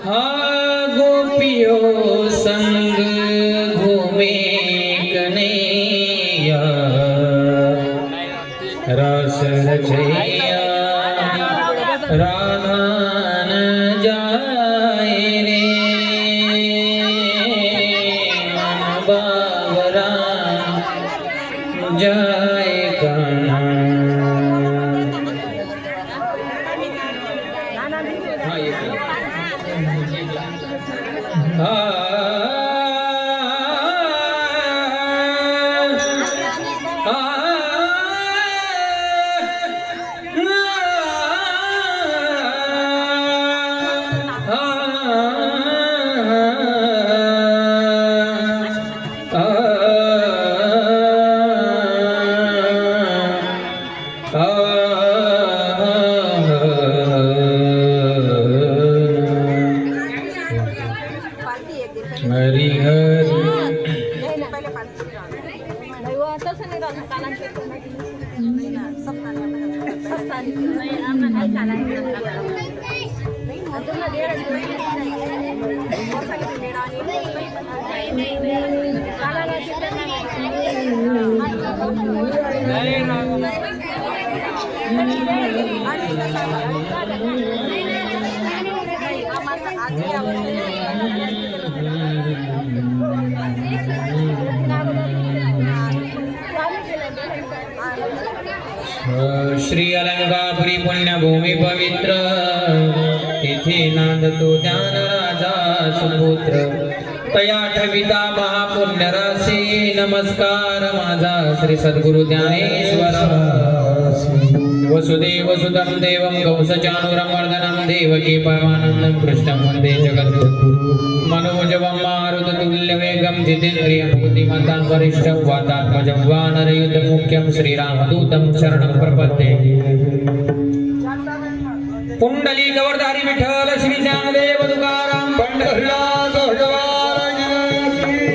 हाँ गोपियों संग घूमे कन्हैया रस रचैया राधा न जाए रे मन बावरा जाए कान्हा। हरि हरि श्री अलंकापुरी पुण्यभूमी पवित्र तिथे नांदतो ज्ञान राजा सुपुत्र तया ठविता महापुण्य रसे नमस्कार माझा श्री सद्गुरु ज्ञानेश्वर वसुदेव सुतं देवं कंसचाणूरं वर्धनं देवकी परमानन्दं कृष्णं वन्दे जगद्गुरुं मनोजवं मारुततुल्यवेगं जितेन्द्रियं बुद्धिमतां वरिष्ठं वातात्मजं वानरयुतं मुख्यं श्रीरामदूतं शरणं प्रपद्ये। पुंडली गवरधारी विठ्ठल श्री ज्ञानदेव तुकाराम पंढरीनाथ भगवान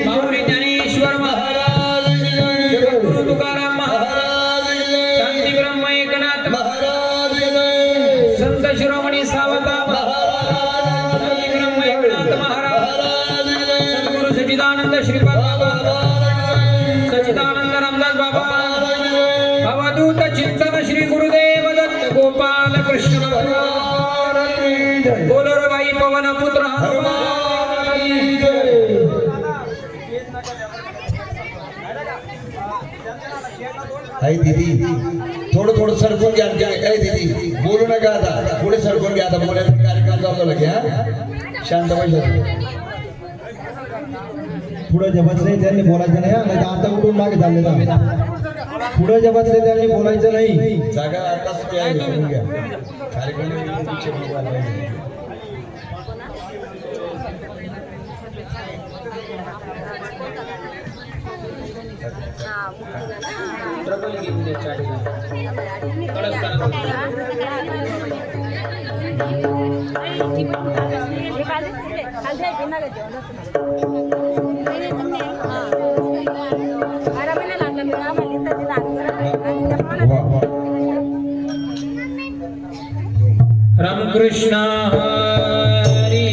माऊली ज्ञानेश्वर महाराज गुरु तुकाराम महाराज शांती ब्रह्म एकनाथ महाराज संत शिरोमणी सावता महाराज शांती ब्रह्म एकनाथ महाराज सद्गुरु सच्चिदानंद श्रीपाद बाबा सच्चिदानंद रामदास बाबा अवधूत चिंतन श्री गुरुदेव दत्त गोपाल कृष्ण भगवान बोलो भाई पवन पुत्र आई दीदी थोडं थोडं सरकून घ्या काय दीदी बोलू नका आता पुढे सरकून घ्या आता बोलायचा कार्यक्रम चालू लगे हा शांत बसा पुढे जबतले त्यांनी बोलायचं नाही नाही आता उठून मागे चालले ना पुढे जबतले त्यांनी बोलायचं नाही जागा आताच करून घ्या कार्यक्रम रामकृष्ण हरी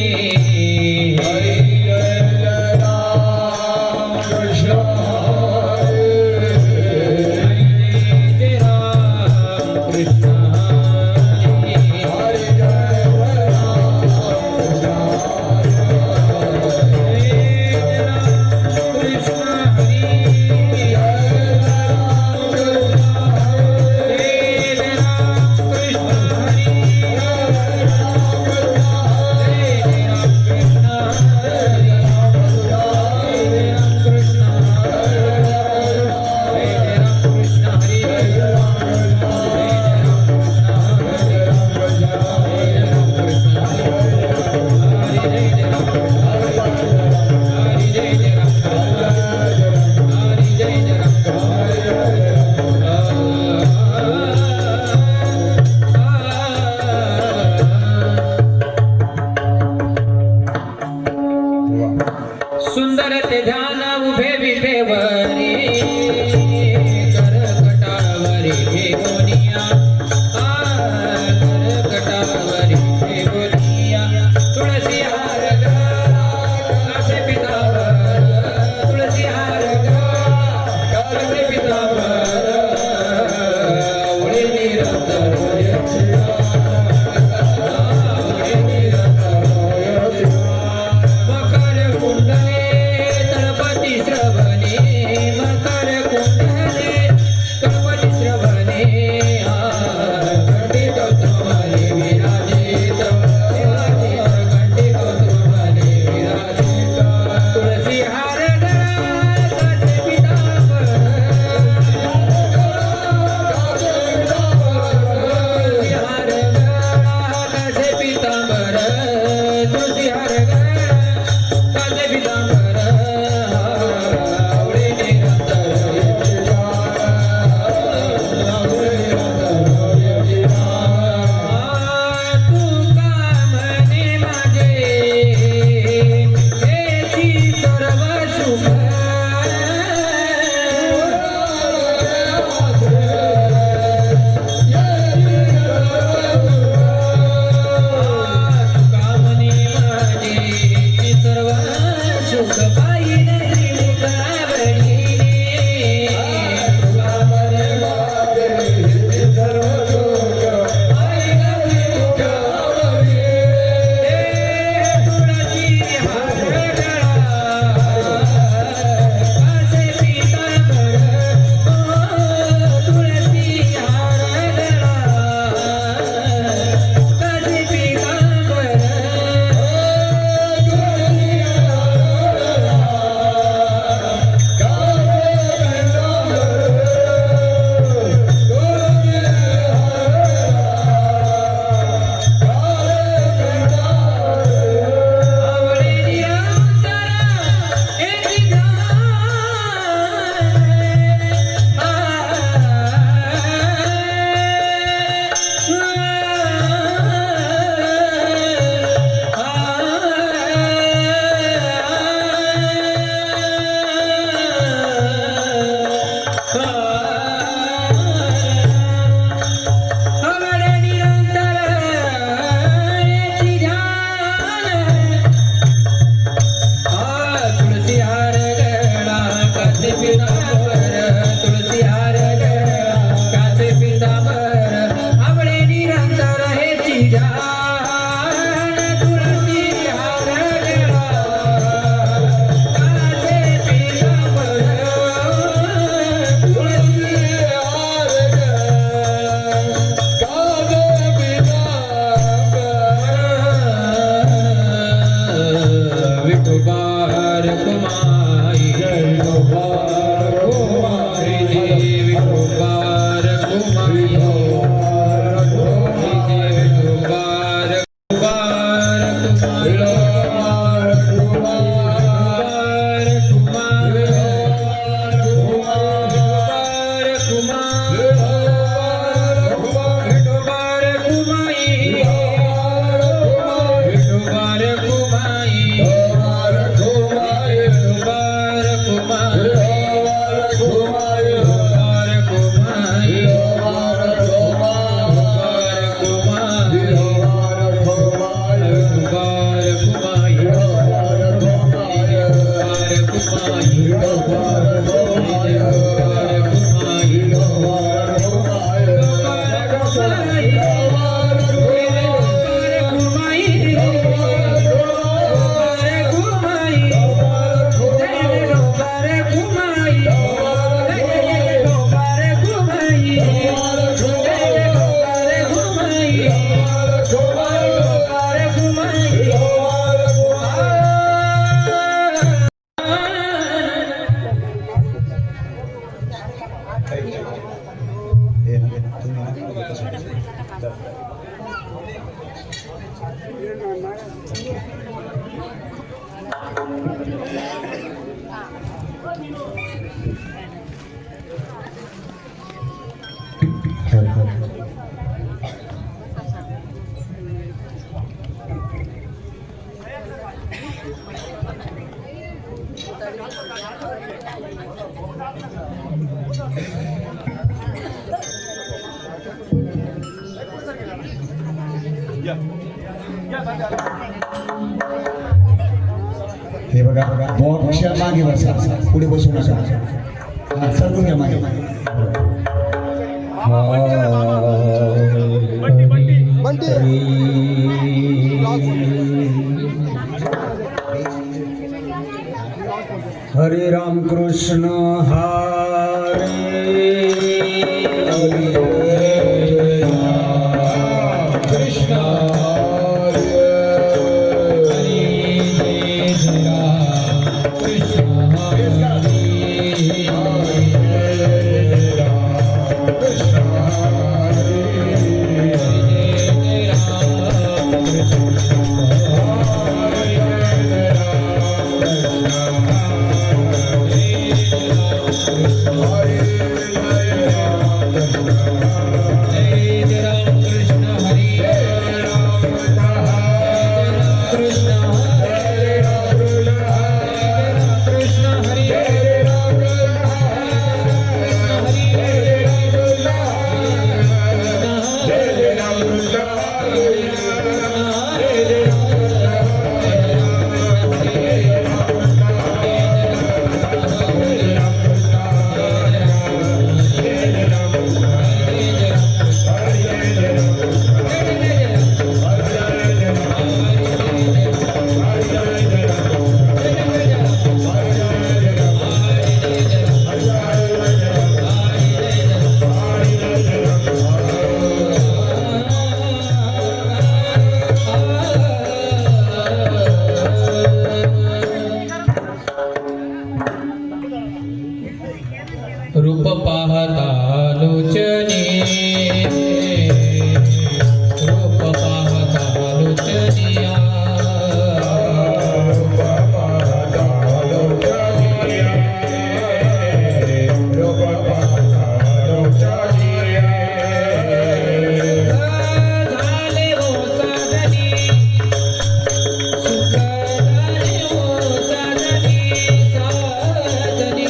हे बघा मोक्षा मागे बसा पुढे बसू नका हा सरकून घ्या मागे हरे राम कृष्ण हरे कृष्ण रूप पाहता लोचने रूप पाहता लोचनिया रूप पाहता लोचनिया रूप पाहता लोचनिया झाले हो साधनी सुख झाले हो साधनी साधनी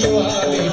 सुहावे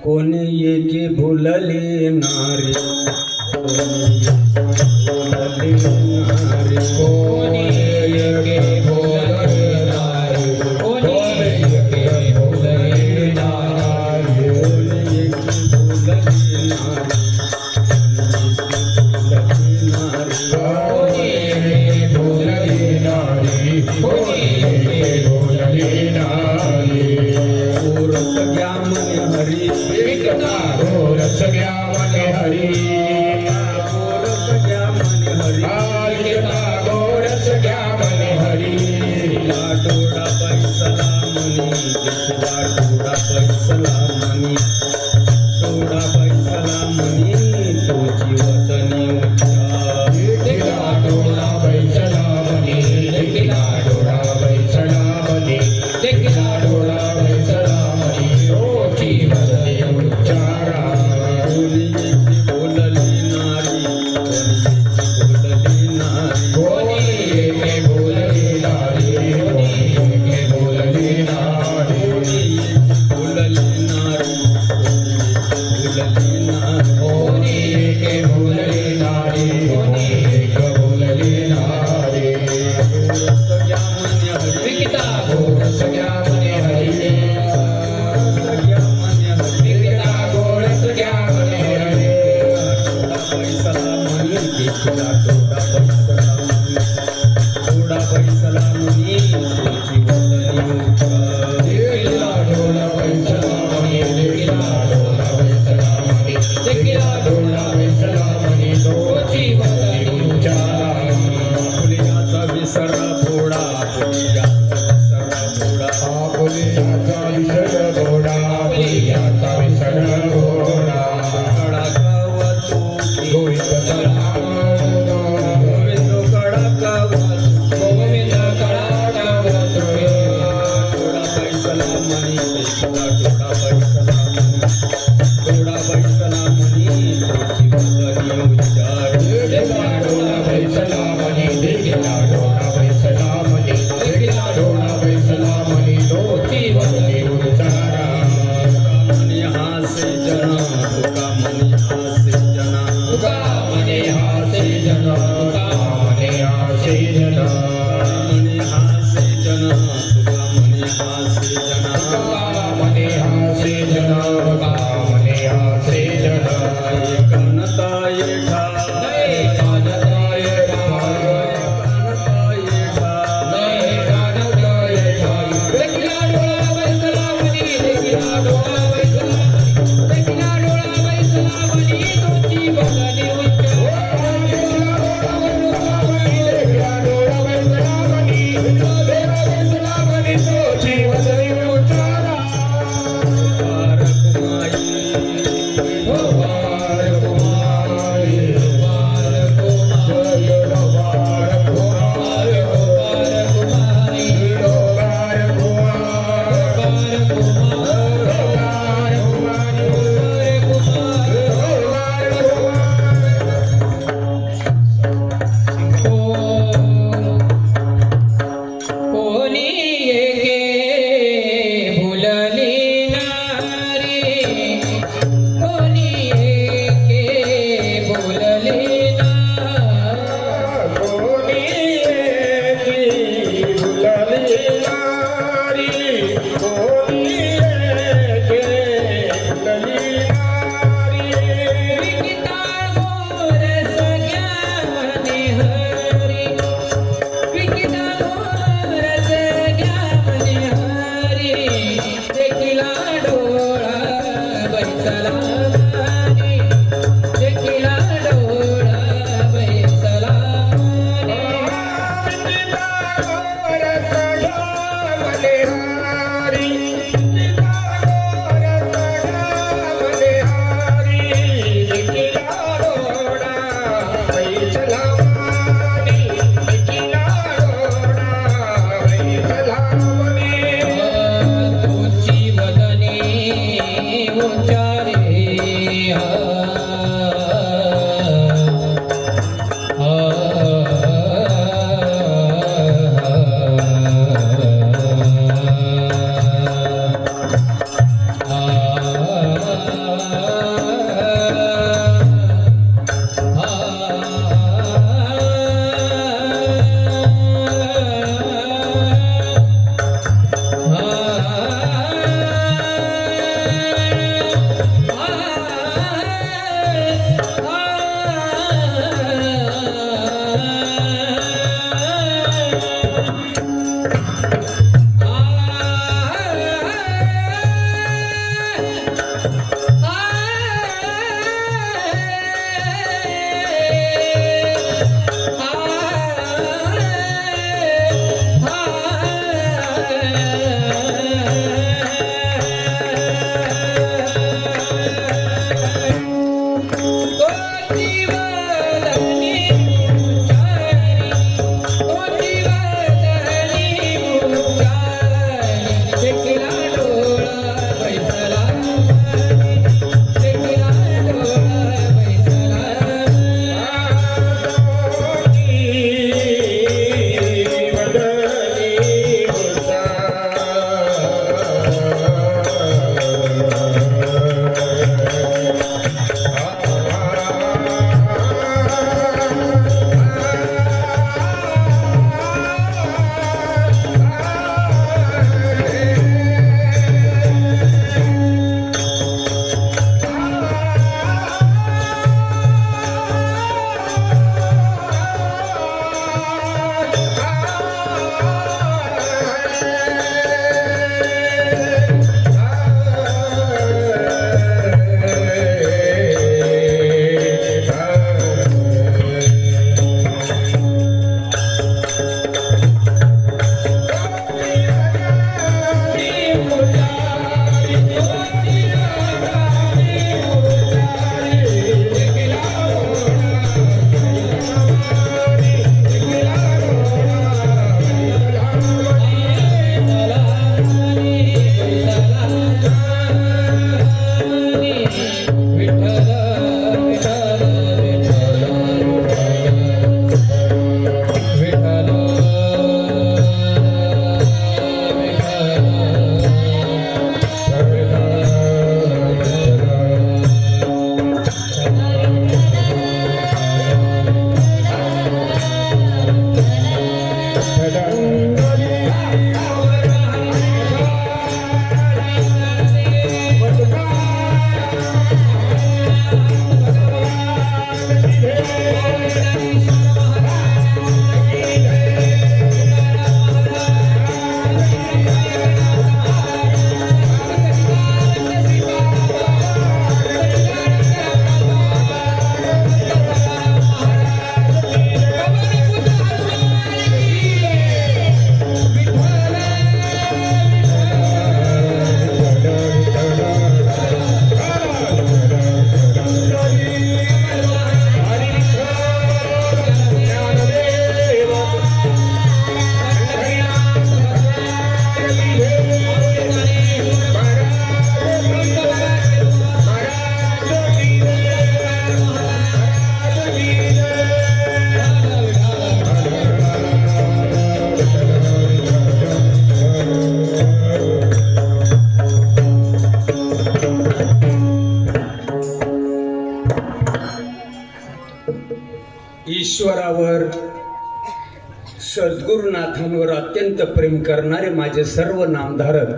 कोणी एके भुलले नारी कोणी एके भुलले नारी कोणी एके भुलले नारी कोणी एके भुलले नारी कोणी एके भुलले नारी रस घ्या मने हरी रस घ्या मने हरी रस घ्या मने हरी रस घ्या मने हरी लाडोडा पैसला मनी देखला डोडा पैसला मनी डोडा पैसला मनी तो जीवतनी उच्चा देखला डोडा पैसला मनी देखला डोडा पैसला मनी देखला डोडा पैसला मनी तो जीवतनी उच्चारा कोणी एके बोलली नारी कोणी एके बोलली नारी कोणी एके बोलली नारी कोणी एके बोलली नारी कोणी एके बोलली नारी कोणी एके बोलली नारी रस घ्या मने हरी रस घ्या मने हरी रस घ्या मने हरी रस घ्या मने हरी पैसला मनी देखला डोडा पैसला मनी डोडा पैसला मनी तुझी वदनी उच्चा देखला डोडा पैसला मनी देखला डोडा पैसला मनी देखला डोडा पैसला मनी तुझी वदनी उच्चा फुलियाचा विसरा फोडा फुलियाचा विसरा फोडा फुलियाचा विसरा फोडा फुलियाचा विसरा फोडा कडा गावातू गोविंद गोविंद कडा गावातू गोविंद कडा गावातू थोडा पैसला मनी देखला थोडा पैसला मनी थोडा पैसला मनी तुझी वदनी उच्चार देखला थोडा पैसला मनी देखला थोडा पैसला मनी देखला थोडा पैसला मनी तुझी वदनी उच्चारा मनी हासे जना तुका मनी हासे जना तुका मनी हासे जना तुका मनी हासे जना मनी हासे जना तुका मनी हासे जना तुका मनी हासे जना तुका मनी हासे जना एकनता येठा एकनता येठा एकनता येठा एकनता येठा देखला डोळा बैसला मनी देखला डोळा बैसला देखला डोळा बैसला ईश्वरावर सद्गुरुनाथांवर अत्यंत प्रेम करणारे माझे सर्व नामधारक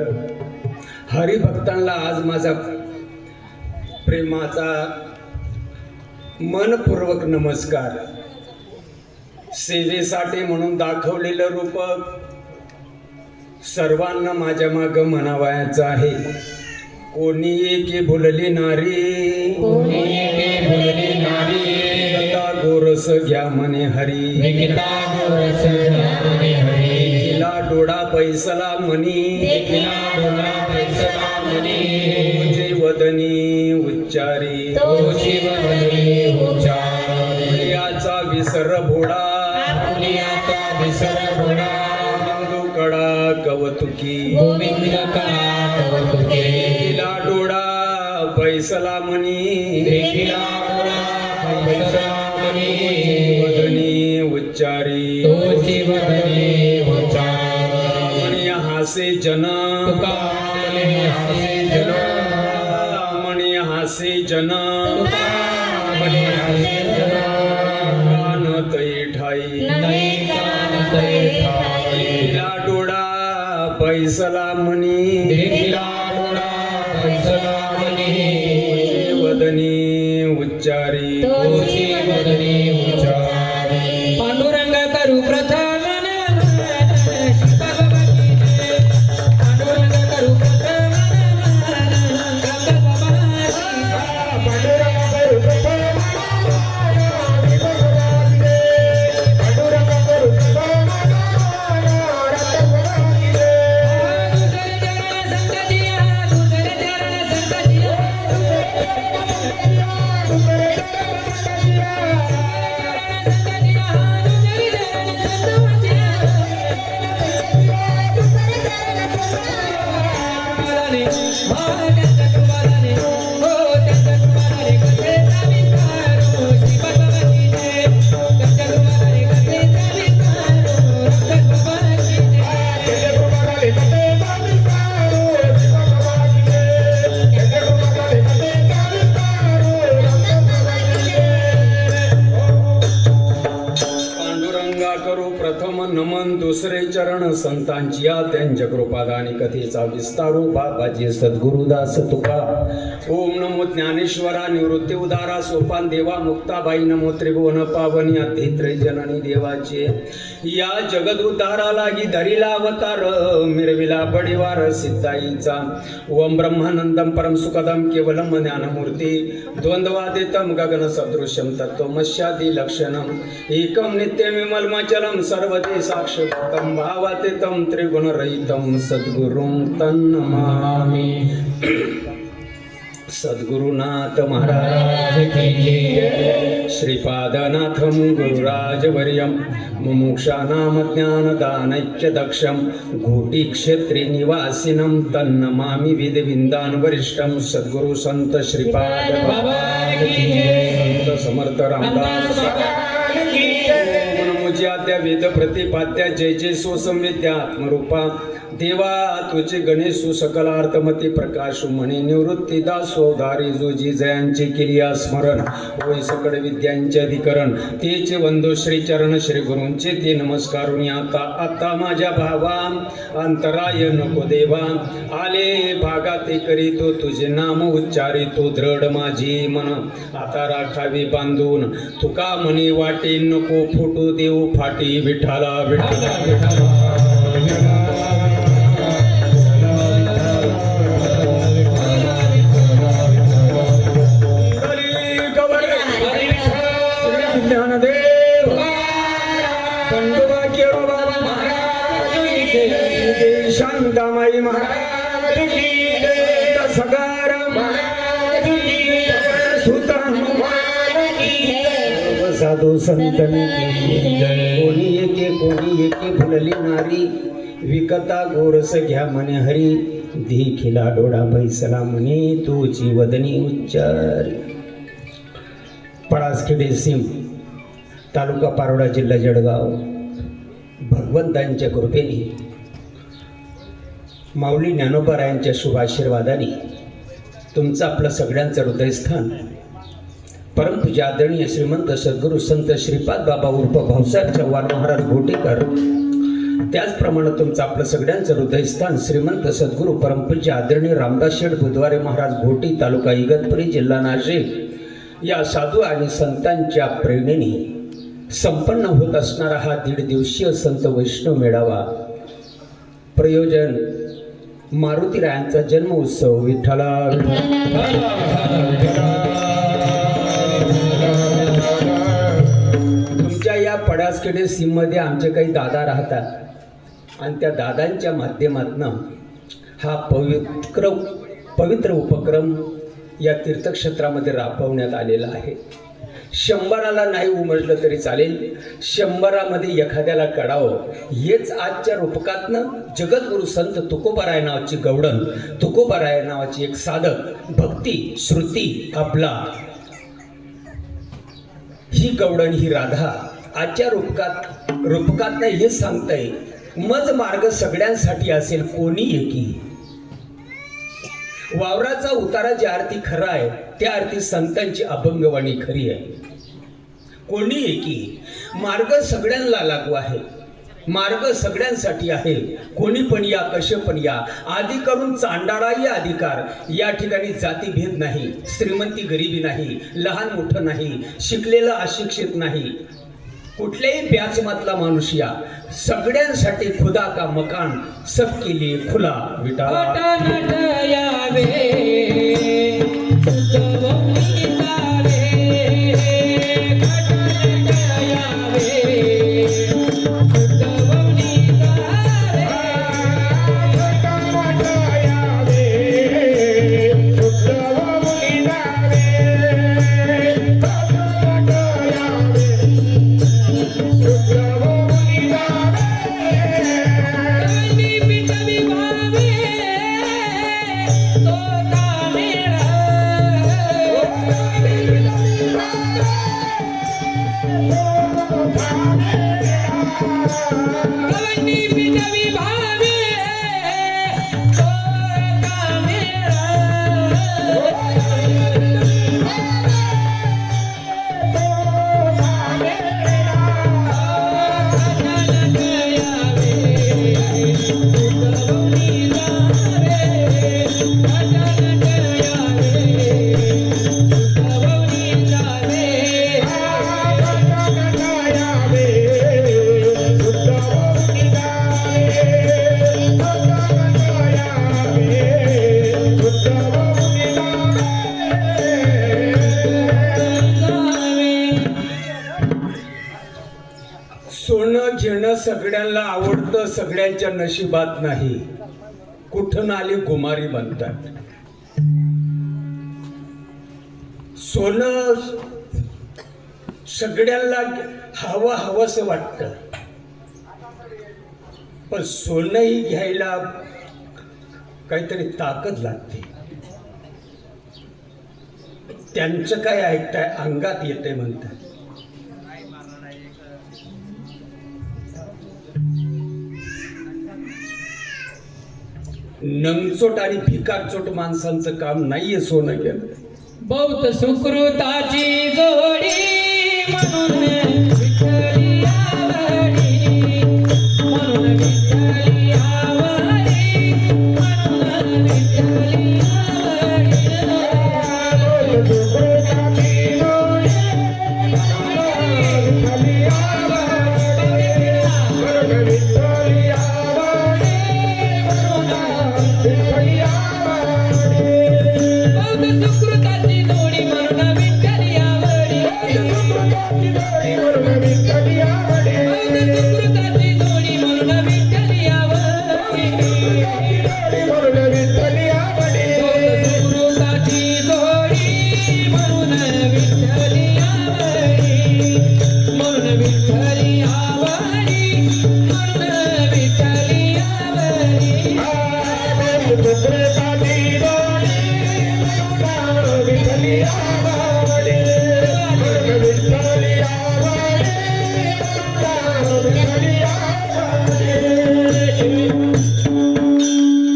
हरिभक्तांना आज माझा प्रेमाचा मनपूर्वक नमस्कार. सेवेसाठी म्हणून दाखवलेलं रूप सर्वांना माझ्या माग म्हणावयाचं आहे. कोणी एके भुलली नारी, कोणी एके भुलली नारी, गीता गोरस घ्या म्हणे हरी, गीता गोरस घ्या म्हणे हरी, तिला डोळा पैसला म्हणी, तिला डोळा पैसला म्हणी, तुझे वदनी उच्चारी, तुझी वदनी उच्चारी, याचा विसर भोडा, पुण्याचा विसर घोडा, बिंदू कडा कवतुकी, गोविंद कळा कौतुके, तिला डोळा पैसला म्हणी, तिला डोळा पैसला म्हणी, वदनी उच्चारी, तुझी वदनी उच्चारी, म्हणी हासे जन, तुका म्हणे हसे जन, म्हणी हासे जन, तुका म्हणे हसे जन, कान तै ठाई, नाही कांतै ठाई, तिला डोळा पैसला म्हणी, तिला डोळा पैसला म्हणी, वदनी उच्चारी, तुझी वदनी उच्चारी, पांडुरंग करू प्रथम पांडुरंग करू प्रथम दुसरे दुसरे चरण संतांची या त्यांच्या कृपादानी कथेचा विस्तारू बाबाजी सद्गुरुदास तुका. ओम नमो ज्ञानेश्वरा निवृत्ती उदारा सोपान देवा मुक्ताबाई नमो त्रिभुवन पावनी अतित्रय जननी देवाचे. या जगद उद्धारा लागी धरिला अवतार मिरविला बडिवार सिद्धाईचा. ओम ब्रह्मानंदम परम सुखदम केवलम ज्ञानमूर्ती द्वंद्वादितम गगन सदृशम तत्वमस्यादि लक्षणम एकम नित्यम विमलमचलम सर्वते साक्षात्तम भावातीतम त्रिगुणरहितम सद्गुरुं तन्नमामि. सद्गुरुनाथ महाराज की जय. श्रीपादनाथम गुरुराजवर्यम मुमुक्षानाम ज्ञानदानैक्य दक्षम घोटी क्षेत्री निवासिनम तन्नमामि विदविंदान वरिष्ठम. सद्गुरु संत श्रीपाद बाबा की जय. संत समर्थ रामदास मुज्याद्या वेद प्रतिपाद्या जय जय सुसंविद्या आत्मरूपा देवा तुझे गणेशु सकलार्थमती प्रकाशु म्हणे निवृत्ती दासोदारी जोजी जयांचे केली स्मरण होय सकळ विद्यांचे अधिकरण तेचे वंदो श्री चरण श्री गुरूंचे ते नमस्कारुनी आता आता माझ्या भावा अंतराय नको देवा आले भागा ते करीतो तुझे नाम उच्चारितो दृढ माझी मन आता राखावी बांधून तुका म्हणे वाटे नको फुटू देऊ फाटी विठाला विठाला विठाला. ज्ञानदेव खंडोबा केरो बाबा महाराज शांतामाई महाराज सगाराम सुतान साधू संतनी कोणी एके फुलली नारी विकता गोरस घ्या म्हणे हरी देखिला डोळा बैसला म्हणे तुची वदनी उच्चार. पळासखेडे सिम तालुका पारोडा जिल्हा जळगाव. भगवंतांच्या कृपेने माऊली ज्ञानोबारायांच्या शुभ आशीर्वादाने तुमचं आपलं सगळ्यांचं हृदयस्थान परमपूज्य आदरणीय श्रीमंत सद्गुरू संत श्रीपाद बाबा उर्फ भाऊसाहेब चव्हाण महाराज घोटीकर त्याचप्रमाणे तुमचं आपलं सगळ्यांचं हृदयस्थान श्रीमंत सद्गुरू परमपूज्य आदरणीय रामदास शेठ बुधवारे महाराज घोटी तालुका इगतपुरी जिल्हा नाशिक या साधू आणि संतांच्या प्रेरणेने संपन्न होत असणारा हा 1.5 दिवसीय संत वैष्णव मेळावा प्रयोजन मारुतीरायांचा जन्म उत्सव विठ्ठला. तुमच्या या पडासखेडे सीममध्ये आमचे काही दादा राहतात आणि त्या दादांच्या माध्यमातून हा पवित्र उपक्रम या तीर्थक्षेत्रामध्ये राबवण्यात आलेला आहे. 100ला नाही उमजलं तरी चालेल, 100मध्ये एखाद्याला कळावं हेच आजच्या रूपकातनं जगद्गुरु संत तुकोबाराय नावाची गवडण तुकोबाराय नावाची एक साधक भक्ती श्रुती आपला ही गवडण ही राधा आजच्या रूपकातनं हे सांगताय मज मार्ग सगळ्यांसाठी असेल कोणी एकी. वावराचा उतारा ज्या अर्थी खरा आहे त्या अर्थी संतांची अभंगवाणी खरी आहे. कोणी एकी मार्ग सगळ्यांना लागू आहे, मार्ग सगळ्यांसाठी आहे. कोणी पण या कसे पण या आधी करून चांडाळाही अधिकार. या ठिकाणी जातीभेद नाही, श्रीमंती गरिबी नाही, लहान मोठं नाही, शिकलेलं अशिक्षित नाही, कुठल्याही ब्याचमतला माणूस या सगळ्यांसाठी खुदा का मकान सबके लिए खुला विटाला. सगळ्यांना आवडतं, सगळ्यांच्या नशिबात नाही. कुठून आली कुमारी बनतात. सोनं सगळ्यांना हवं हवंसं वाटतं, पण सोनंही घ्यायला काहीतरी ताकद लागते. त्यांचं काय ऐकताय, अंगात येते म्हणतात. नंगचोट आणि भिकारचोट माणसांचं काम नाहीये सोनं घेणं. बहुत सुकृताची जोडी म्हणून विठ्ठली आवडी, म्हणून विठ्ठली आवडी, म्हणून विठ्ठली सुकृताची जोडी म्हणून विठ्ठली आवडी, सुकृताची जोडी म्हणून विठ्ठली आवडी, सुकृताची जोडी म्हणून विठ्ठली आवडी, म्हणून विठ्ठली आवडी, म्हणून विठ्ठली आवडी.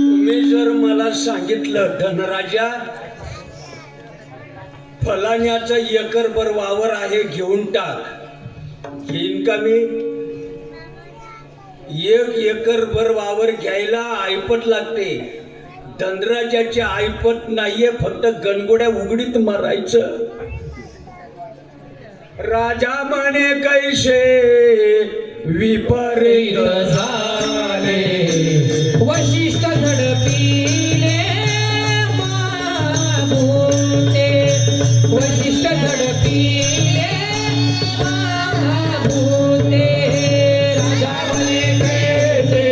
तुम्ही जर मला सांगितलं धनराजा फलाण्याचा एकरभर वावर आहे घेऊन टाक, घेईन का मी? 1 एकरभर वावर घ्यायला ऐपत लागते. धनराजाची ऐपत नाहीये, फक्त गणगोड्या उघडीत मारायचं. राजा म्हणे कैसे विपरीत झाले वशिष्ठ झडपिले महाभूते, वशिष्ठ झडपिले महाभूते. राजा म्हणे कैसे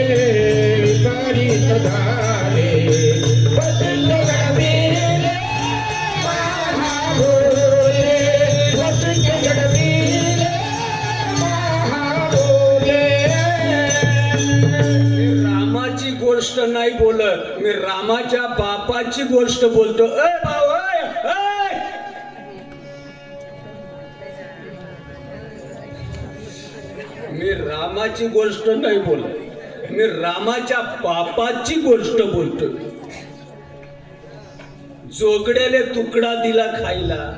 विपरीत झाले वशिष्ठ झडपिले महाभूते, वशिष्ठ झडपिले महाभूते. मी रामाची गोष्ट नाही बोलत, मी रामाच्या बापाची गोष्ट बोलतो. ए भाऊ, ए, ए! मी रामाची गोष्ट नाही बोलत, मी रामाच्या बापाची गोष्ट बोलतो. जोगड्याले तुकडा दिला खायला,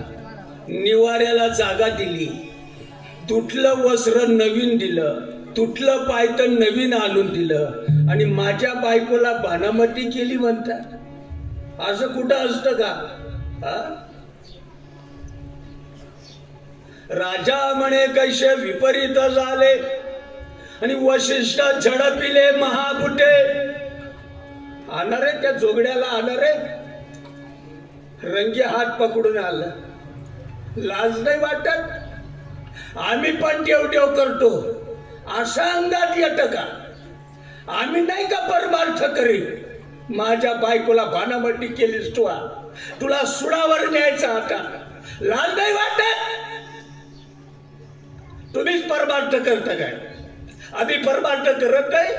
निवाऱ्याला जागा दिली, तुटलं वस्त्र नवीन दिलं, तुटलं पायतन नवीन आणून दिलं, आणि माझ्या बायकोला बानामती केली म्हणतात. असं कुठं असतं का? हा? राजा म्हणे कैसे विपरीत झाले आणि वशिष्ठ झडपिले महाबुटे. आणारे त्या जोगड्याला आणारे रंगी हात पकडून आला. लाज नाही वाटत? आम्ही पण ठेव करतो, असा अंगात येतं का? आम्ही नाही का परमार्थ करीत? माझ्या बायकोला भानामटी केलीस तू, तुला सुडावर न्यायचा आता. लाज नाही वाटत? तुम्हीच परमार्थ करता काय? आम्ही परमार्थ करत नाही.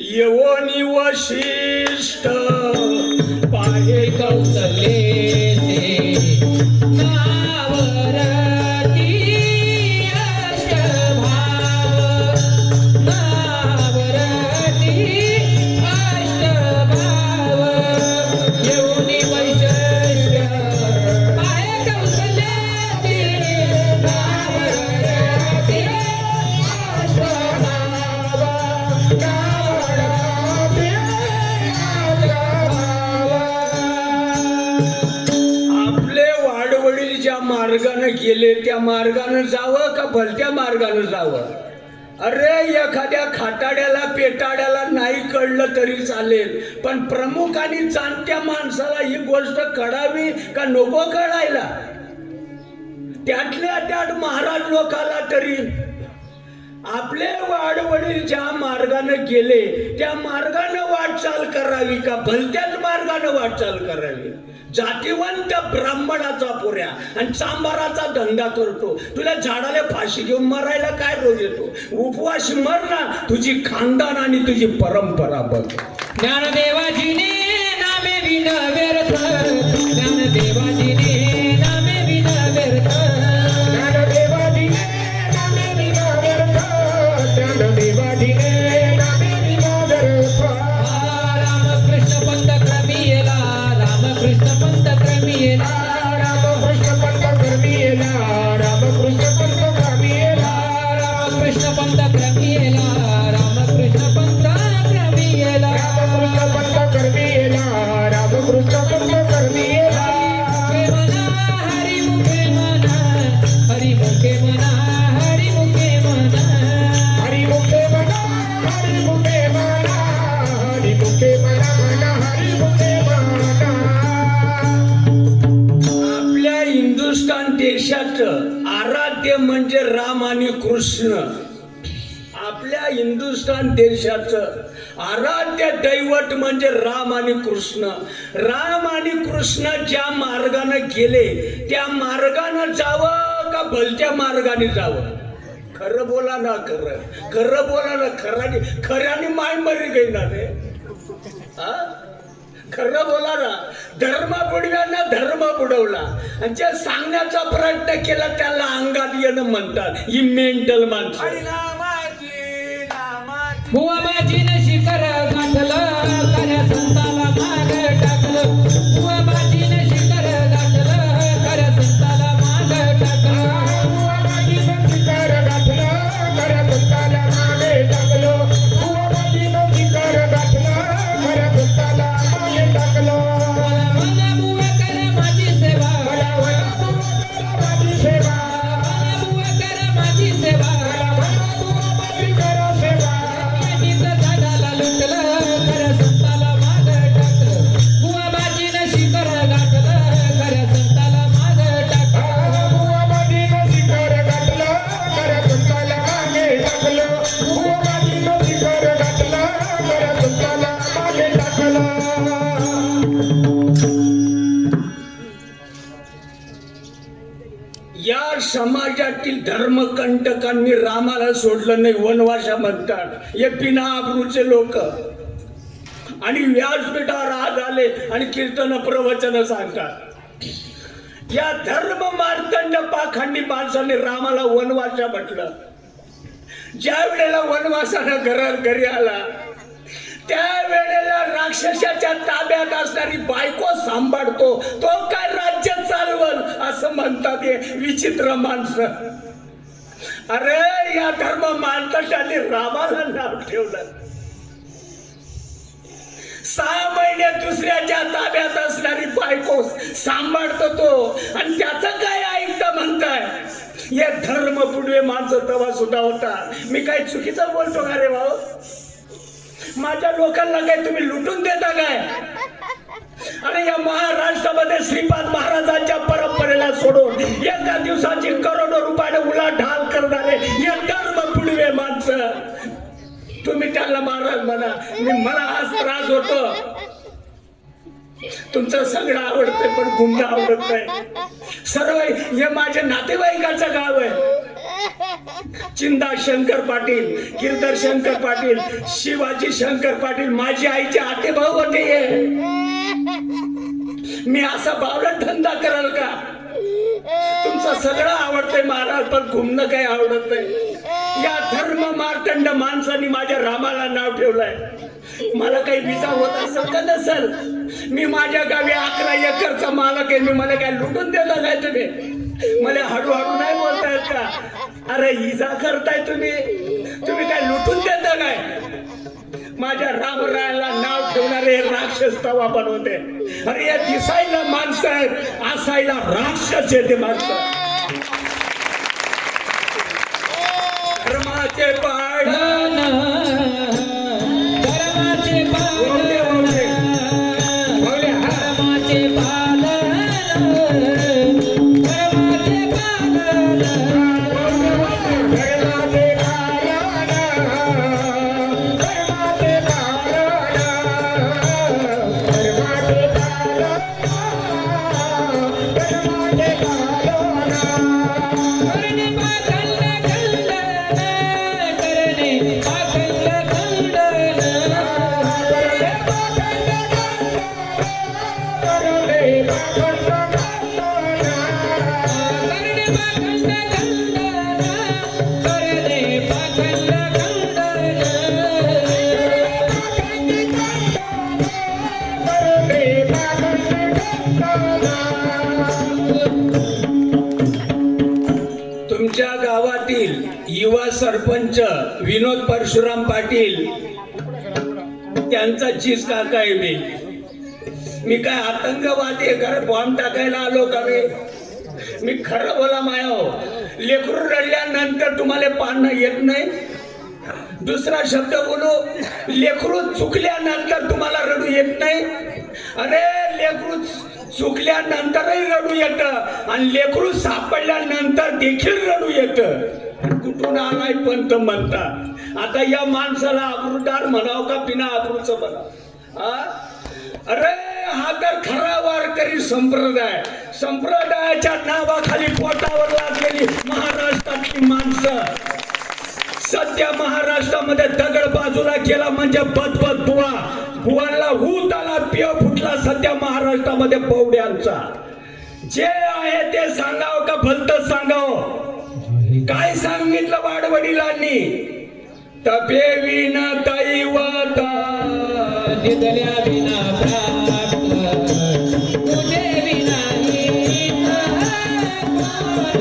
येवोनी वशिष्ठ पाहे कौसलेचे नावरती अष्टभाव, नावरती अष्टभाव. येऊनी वैशिष्ट्य पाहे कौसल्याचे नावरती अष्टभाव, नावरती आपले वाडवडील ज्या मार्गाने गेले त्या मार्गाने जावं का भलत्या मार्गाने जावं? अरे एखाद्या खाटाड्याला पेटाड्याला नाही कळलं तरी चालेल, पण प्रमुख आणि जाणत्या माणसाला ही गोष्ट कळावी का नको कळायला? त्यातल्या त्यात महाराज लोकाला तरी आपले वाडवडील ज्या मार्गाने गेले त्या मार्गाने वाटचाल करावी का भलत्याच मार्गाने वाटचाल करावी? जातीवंत ब्राह्मणाचा पुऱ्या आणि चांबाराचा धंदा करतो, तुला झाडाला फाशी घेऊन मरायला काय रोग येतो? उपवास मर ना, तुझी खानदान आणि तुझी परंपरा बघ. ज्ञानदेवाजीने नामे विन व्यर्थ, ज्ञानदेवाजीने नामे विन व्यर्थ, ज्ञानदेवाजीने नामे विना व्यर्थ, ज्ञानदेवाजीने नामे विना व्यर्थ. रामकृष्ण पंथ क्रमियेला, रामकृष्ण पंथ क्रमियेला, रामकृष्ण पंथ क्रमियेला, रामकृष्ण पंथ क्रमियेला, रामकृष्ण पंथ क्रमियेला, रामकृष्ण पंथ क्रमियेला, रामकृष्ण पंथ क्रमियेला, रामकृष्ण पंथ क्रमियेला. हरिमुखे मना, हरिमुखे मना, हरिमुखे मना, हरिमुखे म्हणा, हरिमुखे म्हणा, हरिमुखे म्हणा, म्हणा, हरिमुखे म्हणा. आपल्या हिंदुस्थान देशाचं आराध्य म्हणजे राम आणि कृष्ण. आपल्या हिंदुस्थान देशाचं आराध्य दैवत म्हणजे राम आणि कृष्ण. राम आणि कृष्ण ज्या मार्गानं गेले त्या मार्गानं जावं का भलत्या मार्गाने जावं? खरं बोला ना, खरं खरं बोला ना. खऱ्याने माय मरी गई ना रे. हा, खरं बोला ना. धर्म बुडव्यांना धर्म बुडवला आणि जे सांगण्याचा प्रयत्न केला त्याला अंगात येणं म्हणतात. ही मेंटल माणसं. बुवा माझीनं शिखर गाठलं, खऱ्या संताला माग टाकलं, बुवा माझीनं शिखर गाठलं, खऱ्या संताला माग टाकलं. बुवाबाजीनं शिखर गाठलं, खऱ्या संताला मागे टाकलं. बुवाबाजीनं शिखर गाठलं, खऱ्या संताला मागे टाकलं. मला बुवा करा माझी सेवा, मला वळा बुवा करा माझी सेवा, मला बुवा करा माझी सेवा, मला बुवाबाजी करा सेवा. केळीचं झाडाला लुटलं, खऱ्या संताला माग टाकलं, बुवा माझीनं शिखर गाठलं, खऱ्या संताला माग टाकलं. बुवाबाजीनं शिखर गाठलं, खऱ्या संताला मागे टाकलं. बुवाबाजीनं शिखर गाठलं, खऱ्या संताला मागे टाकलं. या समाजातील धर्मकंटकांनी रामाला सोडलं नाही. वनवासा म्हणतात हे बिना आबरूचे लोक आणि व्यासपीठावर आज आले आणि कीर्तन प्रवचन सांगतात. या धर्म मार्तंड पाखंडी माणसाने रामाला वनवासा म्हटलं. ज्या वेळेला वनवासानं घरी आला त्या वेळेला राक्षसाच्या ताब्यात असणारी बायको सांभाळतो तो काय राज्य चालवल असं म्हणतात हे विचित्र माणसं. अरे या धर्म माणसाने रामाला नाव ठेवलं. 6 महिने दुसऱ्याच्या ताब्यात असणारी बायको सांभाळतो तो आणि त्याचं काय ऐकतं म्हणताय? हे धर्म पुढे माणसं तेव्हा सुद्धा होता. मी काही चुकीचं बोलतो का रे भाऊ? माझ्या लोकांना काय तुम्ही लुटून देता काय? आणि या महाराष्ट्रामध्ये श्रीपाद महाराजांच्या परंपरेला सोडून एका दिवसाची करोडो रुपयाने उलाढाल करणारे हे धर्म पुढवे माणसं, तुम्ही त्यांना महाराज म्हणा. मला आज त्रास होतो. तुमचं सगळं आवडतंय पण गुंड आवडत नाही. सर्व हे माझ्या नातेवाईकाचं गाव आहे. चिंदा शंकर पाटील, गिरधर शंकर पाटील, शिवाजी शंकर पाटील माझी आईचे आतेभाऊ होते. मी असा बावळा धंदा कराल का? तुमचं सगळं आवडतंय महाराज पण घुमणं काही आवडत नाही. या धर्म मार्तंड माणसांनी माझ्या रामाला नाव ठेवलंय. मला काही विजा होत असेल का नसेल? मी माझ्या गावी 11 एकरचा मालक आहे. मी मला काय लुटून देता काय तुम्ही? मला हळूहळू नाही बोलतायत का? अरे इजा करताय तुम्ही काय लुटून देता काय? माझ्या रामरायाला नाव ठेवणारे राक्षस तवा पण होते. अरे या दिसायला माणसं आहेत, असायला राक्षस येते माणसं. धर्माचे पाळण धर्माचे पालन, धर्माचे पालन, धर्माचे पालन, धर्माचे पालन, पाखंड खंडन कर दे पाखंड खंडन तुमच्या गावातील युवा सरपंच विनोद परशुराम पाटील त्यांचा चीज काका आहे मी काय आतंकवादी आहे खरं बॉम्ब टाकायला आलो का मी खरं बोला मायो लेकरू रडल्यानंतर तुम्हाला पाहणं येत नाही दुसरा शब्द बोलू लेकरू चुकल्यानंतर तुम्हाला रडू येत नाही अरे लेकरू चुकल्यानंतरही रडू येतं आणि लेकरू सापडल्यानंतर देखील रडू येतं कुठून आलाय पंत म्हणतात आता या माणसाला आबरूदार म्हणावं का बिना आबरूचं म्हणावं अरे हा तर खरा वारकरी संप्रदायाच्या नावाखाली पोटावर लागलेली महाराष्ट्रातली माणसं सध्या महाराष्ट्रामध्ये दगड बाजूला केला म्हणजे बदबद बुवाला हूत आला पिय फुटला सध्या महाराष्ट्रामध्ये पौड्यांचा जे आहे ते सांगावं का भलतच सांगावं काय सांगितलं वाडवडिलांनी तपे विन दैवत दिदल्या विना प्राप्त तुझे विना नीत कोण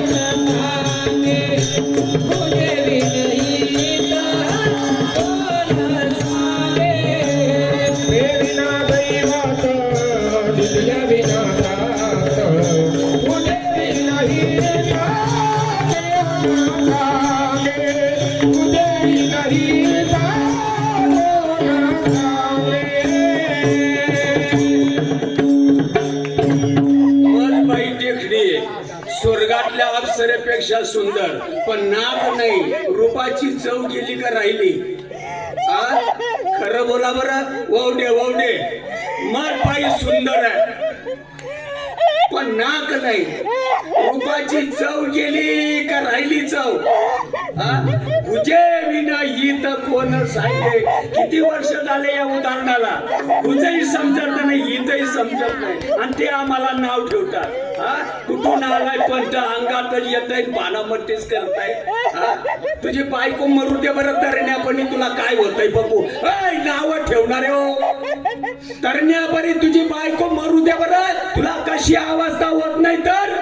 सांगे तुझे विनहीत कोण सांगे विना दैवत दिल्या विना त्रास तुझे विनाहीत कोण सांगे तुझे विनाहीत कोण मनबाई टेकडी स्वर्गातल्या अप्सरेपेक्षा सुंदर पण नाक नाही रूपाची चव गेली का राहिली खरं बोला बरं वावडे मनबाई सुंदर आहे पण नाक नाही रूपाची चव गेली का राहिली चव तुझे विना हित कोण सांगे किती वर्ष झाले या उदाहरणाला तुझंही समजत नाही हितही समजत नाही आणि ते आम्हाला नाव ठेवतात कुठून आलाय पण त्या अंगातच येत आहे पानामध्येच करताय तुझी बायको मरू दे बरं तरण्यापणी तुला काय होतंय बघू नाव ठेवणारे हो तरण्यापणी तुझी बायको मरू दे बरं तुला कशी अवस्था होत नाही तर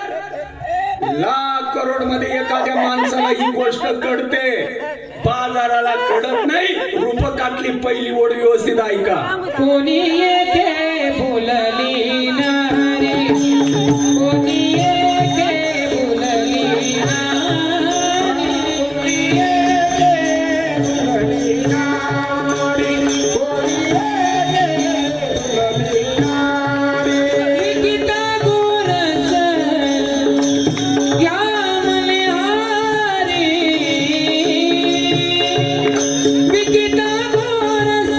लाख करोड मध्ये एखाद्या माणसाला ही गोष्ट कळते बाजाराला कळत नाही रूपकातली पहिली ओळ व्यवस्थित ऐका कोणी येथे बोलली नारी कोणी येथे बोलली नारी कोणी येथे बोलली नारी कोणी येथे बोलली नारी गीता गोरस या मल्हारी गीता गोरस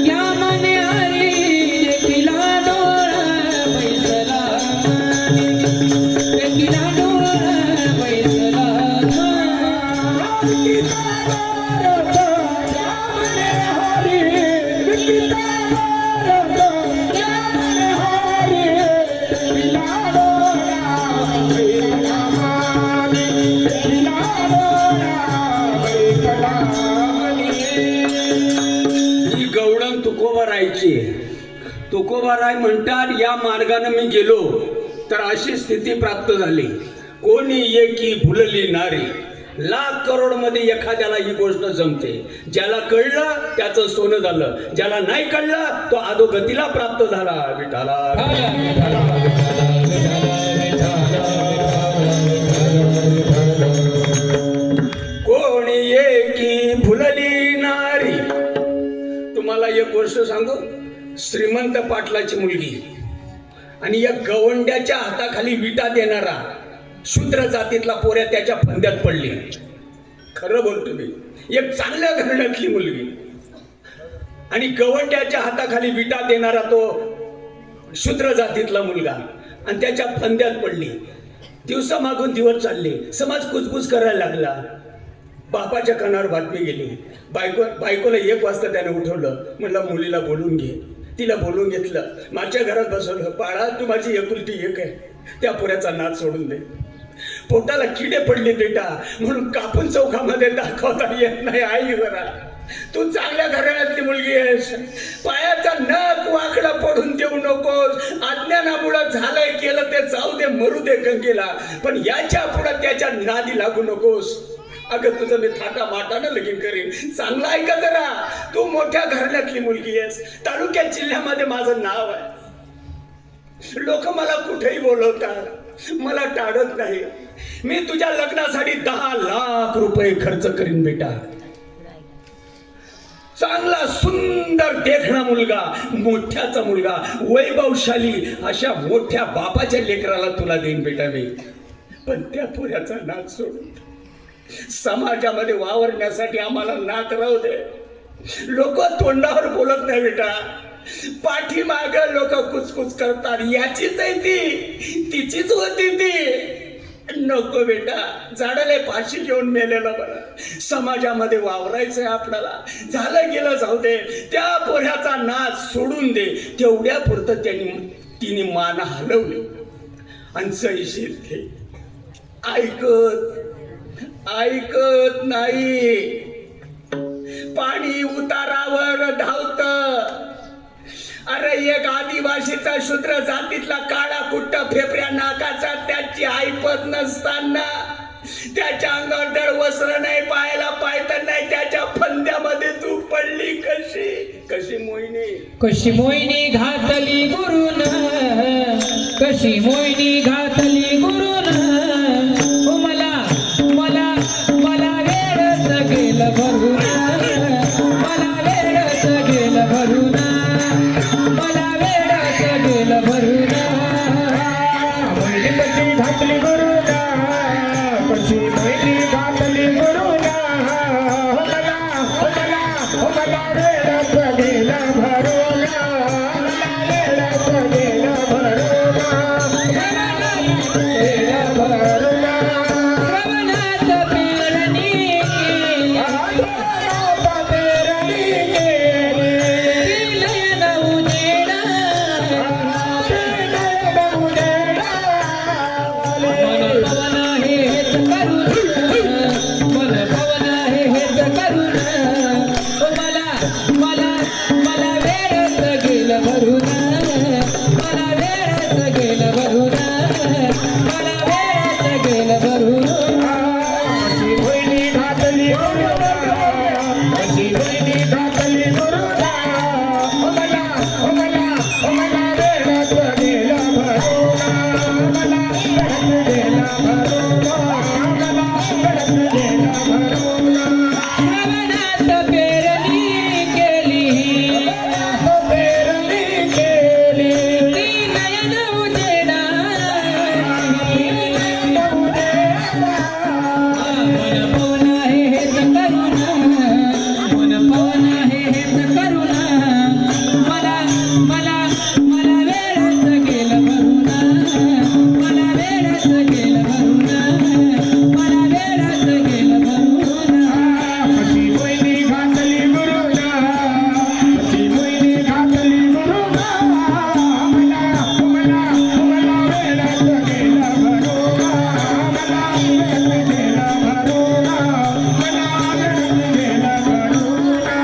या मल्हारी देखिला डोळा बैसला देखिला डोळा बैसला गीता गोरस या मल्हारी गीता गोरस या मल्हारी देखिला डोळा बैसला ही गवळण तुकोबाराय म्हणतात या मार्गाने मी गेलो तर अशी स्थिती प्राप्त झाली कोणी एकी भुलली नारी लाख करोड मध्ये एखाद्याला ही गोष्ट जमते ज्याला कळलं त्याचं सोनं झालं ज्याला नाही कळलं तो अधोगतीला प्राप्त झाला विठाला कोणी एकी भुलली नारी तुम्हाला एक गोष्ट सांगू श्रीमंत पाटलाची मुलगी आणि या गवंड्याच्या हाताखाली विटा देणारा शूद्र जातीतला पोऱ्या त्याच्या फंद्यात पडली खरं बोलतो मी एक चांगल्या घराण्यातली मुलगी आणि गवंड्याच्या हाताखाली विटा देणारा तो शूद्र जातीतला मुलगा आणि त्याच्या फंद्यात पडली दिवसामागून दिवस चालले समाज कुजबुज करायला लागला बापाच्या कानावर बातमी गेली बायकोला 1 वाजता त्याने उठवलं म्हणलं मुलीला बोलून घे तिला बोलून घेतलं माझ्या घरात बसवलं बाळा तू माझी एकुलती एक आहे त्या पोऱ्याचा नाद सोडून दे पोटाला किडे पडले बेटा म्हणून कापून चौकामध्ये दाखवता येत नाही. आई जरा तू चांगल्या घराण्यातली मुलगी आहेस. पायाचा नख वाकडा पडून देऊ नकोस. अज्ञानामुळं झालंय केलं ते जाऊ दे, मरू दे गंगेला, पण याच्या पुढे त्याच्या नादी लागू नकोस. अगं तुझं मी थाटा माटानं लगीन करीन. चांगलं ऐका जरा, तू मोठ्या घराण्यातली मुलगी आहेस. तालुक्यात जिल्ह्यामध्ये माझं नाव आहे. लोक मला कुठेही बोलवतात, मला टाळत नाही. मी तुझ्या लग्नासाठी 10 लाख रुपये खर्च करीन बेटा. चांगला सुंदर देखणा मुलगा, मोठ्याचा मुलगा, वैभवशाली अशा मोठ्या बापाच्या लेकराला तुला देईन बेटा मी. पण त्या पुऱ्याचा नाक सोडून समाजामध्ये वावरण्यासाठी आम्हाला नाक राहू दे. लोक तोंडावर बोलत नाही बेटा, पाठीमाग लोक कुचकुच करतात. याचीच आहे ती, तिचीच होती ती. नको बेटा, झाडाला फाशी घेऊन मेलेलं बरं. समाजामध्ये वावरायचंय आपल्याला. झालं गेलं जाऊ दे. त्या पोऱ्याचा नाच सोडून दे. तेवढ्या पुरतं तिने मान हलवली आणि सैशीर थे. ऐकत नाही. पाणी उतारावर धावत. अरे एक आदिवासीचा शूद्र जातीतला काळा कुट्ट फेफऱ्या नाकाचा त्याची ऐपत नसताना त्याच्या अंगावर दळ वस्त्र नाही, पायाला पायतन नाही, त्याच्या फंद्यामध्ये तू पडली कशी मोहिनी. कशी मोहिनी घातली गुरुन, कशी मोहिनी घातली गुरुन. ओ मला मला मला वेळच गेलं भरून, मला वेळच गेलं भरून, मला वेळच गेलं भरून. कशी घातली गुरुना, कशी मोहिनी घातली गुरुना. मला वेळच गेलं भरुना, मला वेळच गेलं भरुना, गेलं भरुना. श्रवणात पेरणी केली, पेरणी केली, नयन उजेडा. मन पवन आहे हेच करून, मन पवन आहे हेच करून. ओ मला वेळच गेलं भरून, मला वेळच गेलं भरून, मला वेळच गेलं भरून. कशी मोहिनी घातली गुरुना, कशी मोहिनी घातली गुरुना. मला वेळच गेलं भरुना, मला वेळच गेलं भरुना, मला वेळच गेलं भरुना. श्रवणात पेरणी केली, पेरणी केली, ती नयन उजेडा. मन पवन आहे हेच करून, मन पवन आहे हेच करून. मला वेळच गेलं भरून, मला वेळच गेलं भरून, मला वेळच गेलं भरून. कशी मोहिनी घातली गुरुना, कशी मोहिनी घातली गुरुना. मला वेळच गेलं भरुना, मला वेळच गेलं भरुना, मला वेळच गेलं भरुना.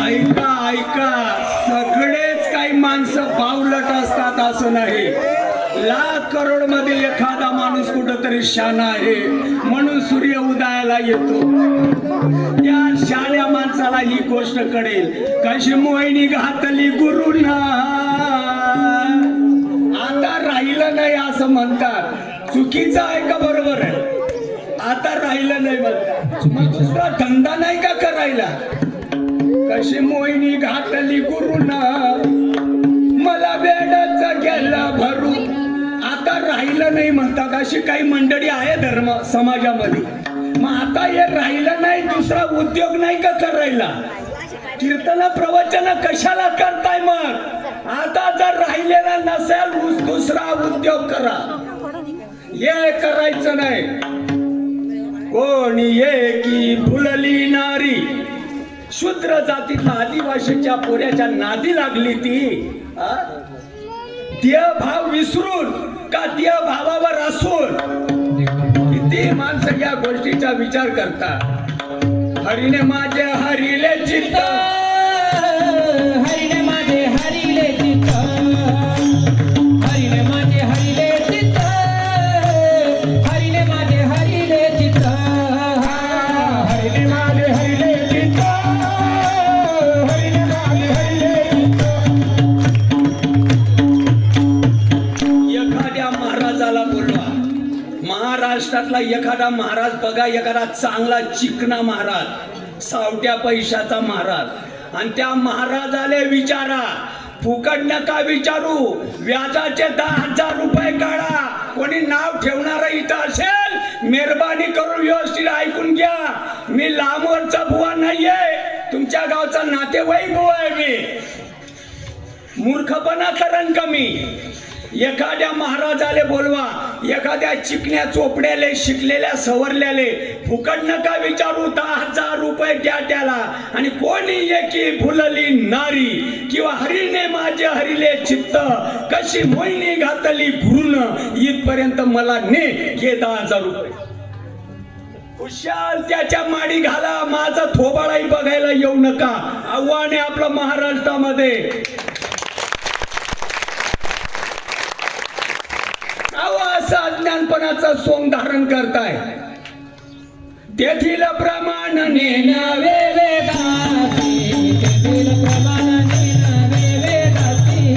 ऐका, सगळेच काही माणसं बावलट असतात असं नाही. लाख करोड मध्ये एखादा माणूस कुठंतरी शाणा आहे म्हणून सूर्य उदयाला येतो. त्या शाण्या माणसाला ही गोष्ट कळेल. कशी मोहिनी घातली गुरुना. आता राहिलं नाही असं म्हणतात. चुकीचं आहे का बरोबर आहे? आता राहिलं नाही म्हणतात. मग दुसरा धंदा नाही का करायला? कशी मोहिनी घातली गुरुना, मला वेळच गेलं भरून. आता राहिलं नाही म्हणतात. अशी काही मंडळी आहे धर्म समाजामध्ये. मग आता हे राहिलं नाही, दुसरा उद्योग नाही का करायला? कीर्तन प्रवचन कशाला करताय मग? आता जर राहिलेला नसेल दुसरा उद्योग करा. हे करायचं नाही. कोणी एकी फुलली नारी, शूद्र जातीतल्या आदिवासीच्या पोऱ्याच्या नादी लागली ती. देह भाव विसरून सुखात ये भावावर असून किती माणसं या गोष्टीचा विचार करतात. हरीने माझे हरिले चित्त, हरिने माझे हरिले चित्त, हरिने माझे हरिले चित्त, हरिने माझे हरिले चित्त, हरिने माझे हरिले चित्त, हरिने माझे हरिले चित्त. एखाद्या महाराजाला बोलवा, महाराष्ट्रातला एखादा महाराज बघा, एखादा चांगला चिकना महाराज, सावट्या पैशाचा महाराज, आणि त्या महाराजाले विचारा, फुकट नका विचारू, व्याजाचे 10,000 रुपये काढा. कोणी नाव ठेवणारा इथं असेल, मेहरबानी करून व्यवस्थित ऐकून घ्या. मी लांबवरचा बुवा नाहीये, तुमच्या गावचा नातेवाईक बुवा आहे मी. मूर्खपणा करण कमी. एखाद्या महाराजाले बोलवा, एखाद्या चिकण्या चोपड्याले, शिकलेल्या सवरल्याले फुकट नका विचारू, 10,000 रुपये द्या त्याला. आणि कोणी एकी फुलली नारी किंवा हरीने माझे हरिले चित्त, कशी मोहिनी घातली गुरुन, इथपर्यंत मला ने घे 10,000 रुपये. खुशाल त्याच्या माडी घाला, माझा थोबाळाही बघायला येऊ नका. आव्हान आहे आपलं महाराष्ट्रामध्ये. असं अज्ञानपणाचा सोंग धारण करताय. तेथील प्रमाण नेनावे वेदासी, तेथील प्रमाण नेनावे वेदासी,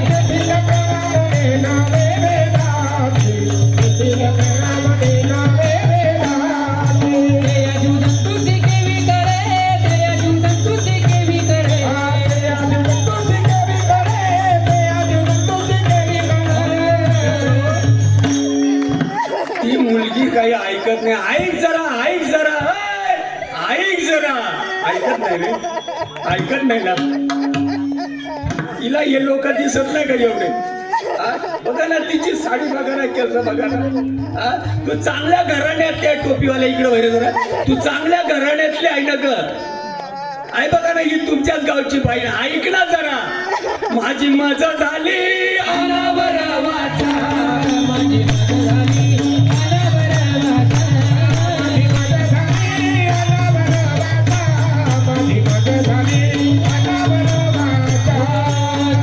तेथील प्रमाणे नावे वेदासी, तेथील प्रमाणे नावे वेदासी. ते अजून तुझी केवी करे, ते अजून तुझी केवी करे, ते अजून तुझी केवी करे, ते अजून तुझी केवी करे. ती मुलगी काही ऐकत नाही. ऐक जरा, ऐक जरा, ऐक जरा. ऐकत नाही रे, ऐकत नाही ना. हिला हे लोक दिसत नाही का एवढे? बघा ना, तिची साडी बघा ना, केस बघा ना. तू चांगल्या घराण्यातली, टोपीवाला इकडे वगैरे जरा, तू चांगल्या घराण्यातली आहे ना ग. आई बघा ना, ही तुमच्याच गावची बाई. ऐक ना जरा. माझी मजा झाली अनावर वाचा, माझी मजा झाली अनावर वाचा, माझी मजा झाली अनावर वाचा.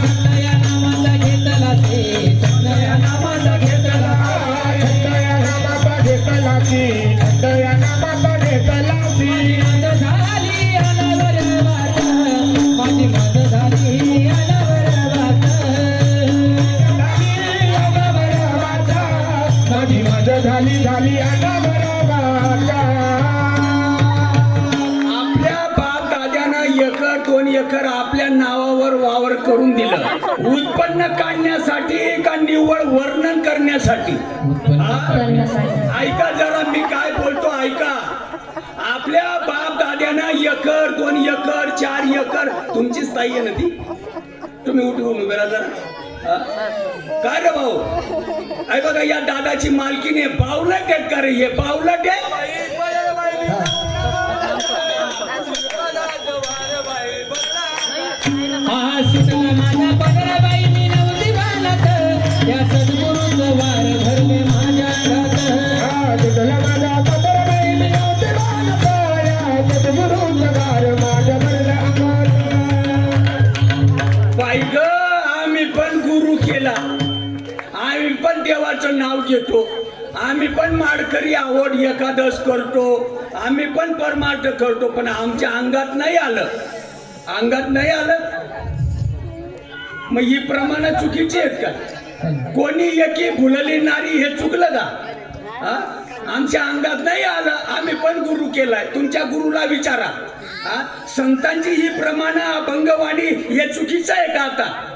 छत्रया नामाचा घेतला से, छत्रया नामाचा घेतला, छत्रया नामाचा घेतला की, छत्रया नामाचा घेतला की. मजा झाली अनावर वाचा, माझी मजा झाली अनावर वाचा, माझी मजा झाली अनावर वाचा. आपल्या बाप दाद्यानं 1-2 एकर आपल्या नावावर वावर करून दिलं, उत्पन्न काढण्यासाठी का निव्वळ वर्णन करण्यासाठी? ऐका जरा, मी काय बोलतो ऐका. आपल्या बाप दाद्यानं 1-2 एकर 4 एकर, तुमची स्थायी आहे ना ती? तुम्ही उठून उभे राहा जरा. काय रे भाऊ? ऐ बघा, या दादाची मालकीने पावलं टेक करे, हे पावलं टेक. हा सुटला माझा पदर बाई, मी नव्हती बालत, या सद्गुरूचं वार धरले माझ्या घरात. तुला माझा पत्र बाई, मी नव्हते बालत, या सद्गुरूचं वार माझ्या भरल्या अंगात. बाई ग, आम्ही पण गुरु केला, आम्ही पण देवाचं नाव घेतो, आम्ही पण माडकरी आवड एकादश करतो, आम्ही पण परमार्थ करतो, पण आमच्या अंगात नाही आलं. अंगात नाही आलं, मग ही प्रमाण चुकीची आहेत का? कोणी एकी फुलली नारी हे चुकलं का? हा? आमच्या अंगात नाही आलं, आम्ही पण गुरु केलाय. तुमच्या गुरुला विचारा. संतांची ही प्रमाण, अभंगवाणी हे चुकीचं आहे का? आता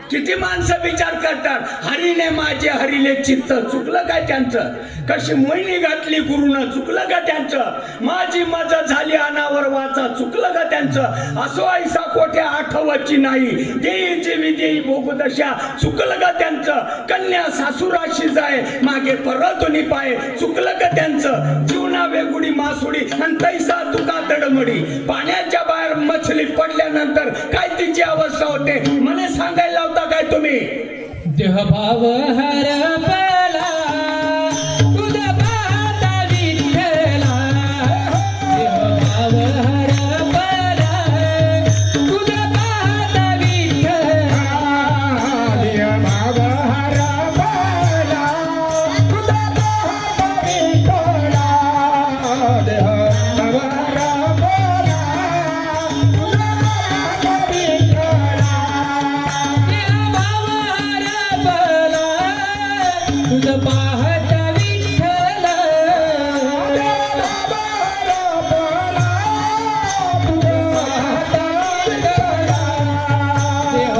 किती माणसं विचार करतात, हरीने माझे हरिले चित्त, चुकलं काय त्यांचं? कशी मोहिनी घातली गुरुनं, चुकलं का त्यांचं? माझी मजा झाली अनावर वाचा, चुकलं का त्यांचं? असो ऐसा कोठ्या आठवची नाही, देईची विदेई भोगदशा, चुकलं का त्यांचं? कन्या सासुराशी जाय, मागे परतोनी पाय, चुकलं का त्यांचं? जीवना वेगुडी मासुडी आणि तैसा तुका तडमडी, पाण्याच्या बाहेर मछली पडल्यानंतर काय तिची अवस्था होते, मला सांगायला लावता काय तुम्ही? देह भाव हरप तुझं पाहता विठ्ठल देह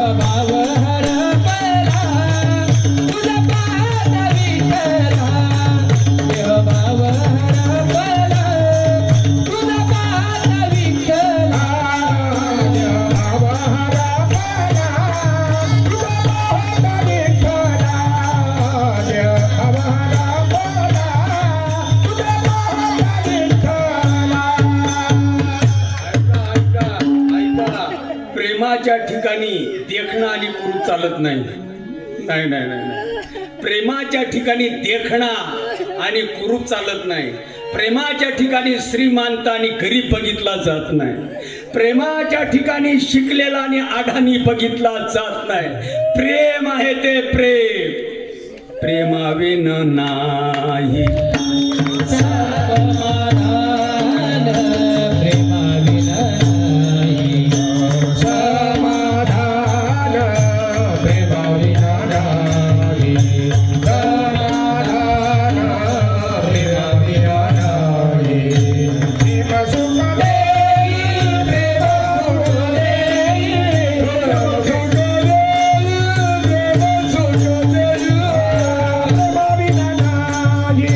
भाव हरपला तुझं पाहता विठ्ठला देह भाव हरपला तुझं पाहता विठ्ठला ऐका, ऐका. प्रेमाच्या ठिकाणी देखणं आणि कुरूप चालत नाही. नाही नाही नाही नाही. प्रेमाच्या ठिकाणी देखणा आणि कुरूप चालत नाही. प्रेमाच्या ठिकाणी श्रीमंत आणि गरीब बघितला जात नाही. प्रेमाच्या ठिकाणी शिकलेला आणि आढाणी बघितला जात नाही. प्रेम आहे ते प्रेम, प्रेमाविन नाही समाधान प्रेमाविना नाही समाधान प्रेमाविना नाही समाधान प्रेमाविना नाही प्रेम सुख देई प्रेम सुख देई प्रेम सुख देई प्रेम सुख देई प्रेमाविना नाही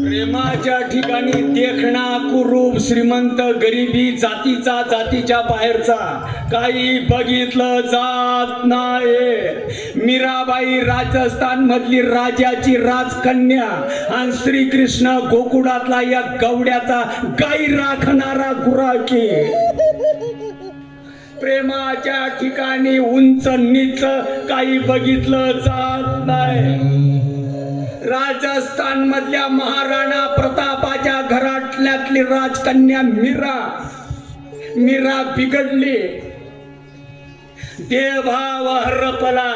प्रेमाच्या ठिकाणी देखणा कुरूप श्रीमंत गरिबी जातीचा जातीच्या बाहेरचा काही बघितलं जात नाही. मीराबाई राजस्थान मधली राजाची राजकन्या आणि श्रीकृष्ण गोकुळातला या गवड्याचा गाई राखणारा गुराखी. प्रेमाच्या ठिकाणी उंच नीच काही बघितलं जात नाही. राजस्थान मधल्या महाराणा प्रतापाच्या घरातल्यातली राजकन्या मीरा बिघडली, देवभाव हरपला.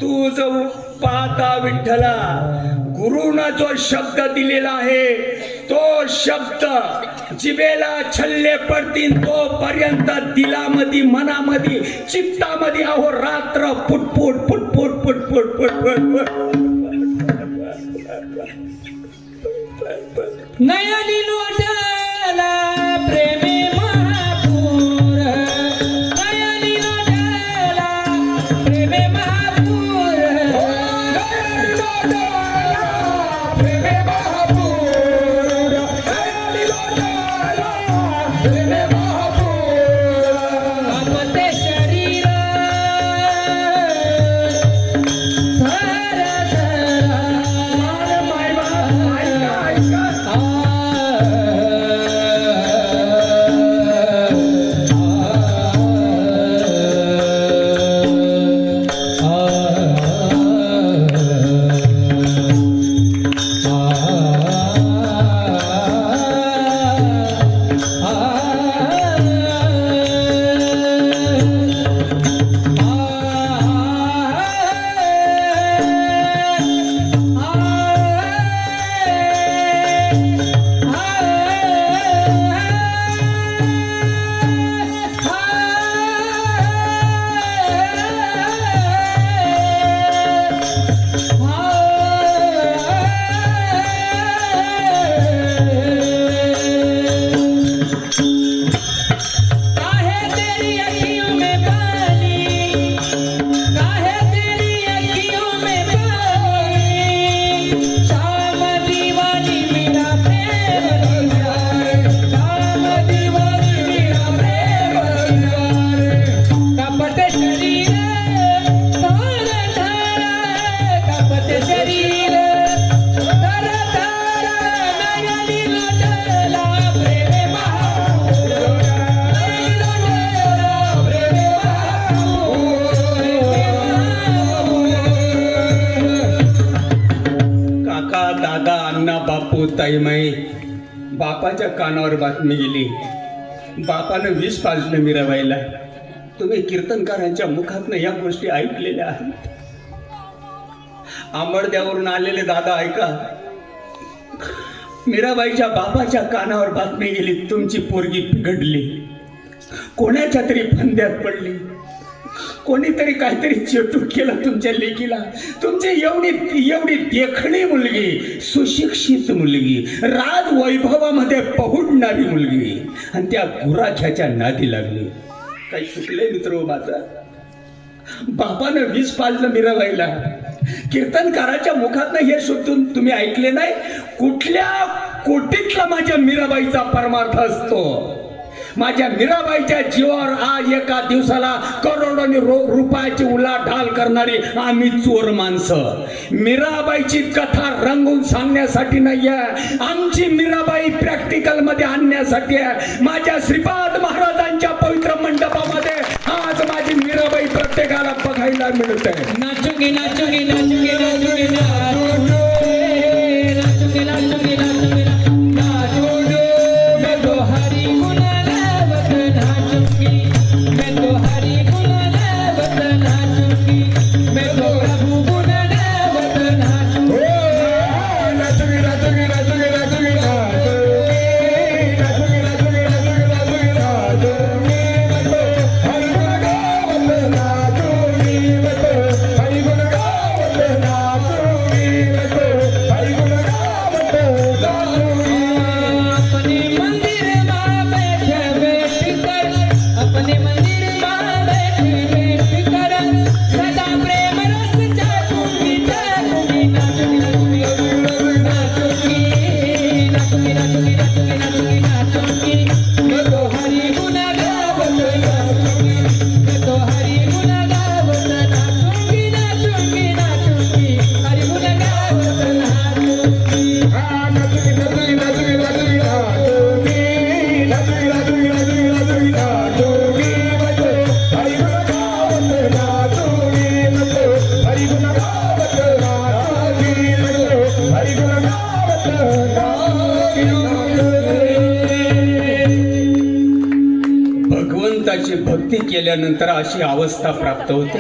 तू जो पाहता विठ्ठला, गुरुनं जो शब्द दिलेला आहे तो शब्द जिभेला छल्ले पडतील तोपर्यंत दिलामध्ये मनामध्ये चित्तामध्ये अहो रात्र पुटपुट पुटपुट पुटपुट पुटपुट नयनी लोटला प्रेमे महापूर नयनी लोटला प्रेमे महापूर प्रेमे महापूर प्रेमे महापूर आपते शरीर धर धर माय ऐका बापू ताईमाई बापाच्या कानावर बातमी गेली. बापानं विष पाजलं मीराबाईला. तुम्ही कीर्तनकारांच्या मुखातनं या गोष्टी ऐकलेल्या आहेत. आंबडद्यावरून आलेले दादा ऐका, मीराबाईच्या बापाच्या कानावर बातमी गेली, तुमची पोरगी बिघडली, कोणाच्या तरी फंद्यात पडली, कोणीतरी काहीतरी चेटूक केलं तुमच्या लेकीला. तुमची एवढी देखणी मुलगी, सुशिक्षित मुलगी, राज वैभवामध्ये पहुडणारी मुलगी, आणि त्या गुराख्याच्या नादी लागली. काही चुकले मित्र माझा? बापानं विष पाजलं मीराबाईला. कीर्तनकाराच्या मुखातनं हे शोधून तुम्ही ऐकले नाही? कुठल्या कोटीतला माझ्या मीराबाईचा परमार्थ असतो? माझ्या मीराबाईच्या जीवावर आज एका दिवसाला करोडोनी रुपयाची उलाढाल करणारी आम्ही चोर माणसं. मीराबाईची कथा रंगवून सांगण्यासाठी नाही आहे, आमची मीराबाई प्रॅक्टिकल मध्ये आणण्यासाठी आहे. माझ्या श्रीपाद महाराजांच्या पवित्र मंडपामध्ये आज माझी मीराबाई प्रत्येकाला बघायला मिळते. नाचूंगी नाचूंगी नाचूंगी नाचूंगी नाचूंगी नाचूंगी नाचूंगी नाचूंगी नाचूंगी मैं तो हरि गुण गावत नाचूंगी, मैं तो हरि गुण गावत नाचूंगी, मैं तो प्रभु गुण गावत नाचूंगी. नाचूंगी नाचूंगी नाचूंगी नाचूंगी नाचूंगी नाचूंगी नाचूंगी नाचूंगी हरि गुण गावत नाचूंगी, मैं तो हरि गुण गावत नाचूंगी, मैं तो हरि गुण गावत नाचूंगी. अपने मंदिर में बैठे बैठ कर, अपने मंदिर में बैठे बैठ कर सदा प्रेम रस चाटूंगी चाटूंगी नाचूंगी नाचूंगी नाचूंगी नाचूंगी नाचूंगी नाचूंगी नाचूंगी मैं तो हरि गुण गावत नाचूंगी, मैं तो हरि गुण गावत नाचूंगी नाचूंगी नाचूंगी हरि गुण गावत नाचूंगी. नाचूंगी नाचूंगी नाचूंगी नाचूंगी नाचूंगी नाचूंगी नाचूंगी नाचूंगी मैं तो हरि गुण गावत नाचूंगी, मैं तो हरि गुण गावत नाचूंगी, मैं तो हरि गुण गावत नाचूंगी. भगवंताची भक्ती केल्यानंतर अशी अवस्था प्राप्त होते.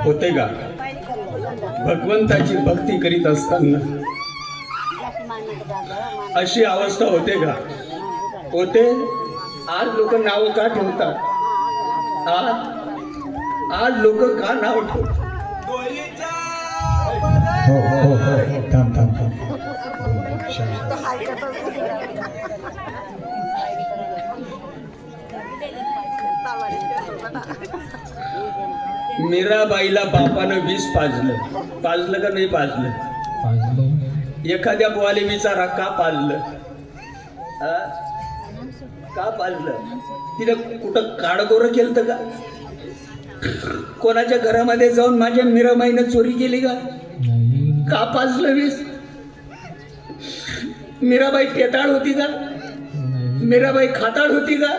होते का? भगवंताची भक्ती करीत असताना अशी अवस्था होते का? होते. आज लोक नाव का ठेवतात? आज लोक का नाव ठेवतात? हो हो हो, थांब थांब थांब. मीराबाईला बापानं विष पाजलं का नाही पाजलं? एखाद्या बुवाले विचारा का पाजलं? का पाजलं? तिला कुठं काळगोरं केलं का? कोणाच्या घरामध्ये जाऊन माझ्या मीराबाईनं चोरी केली का? का पाजलं विष? मीराबाई पेटाळ होती का? मीराबाई खाताळ होती का?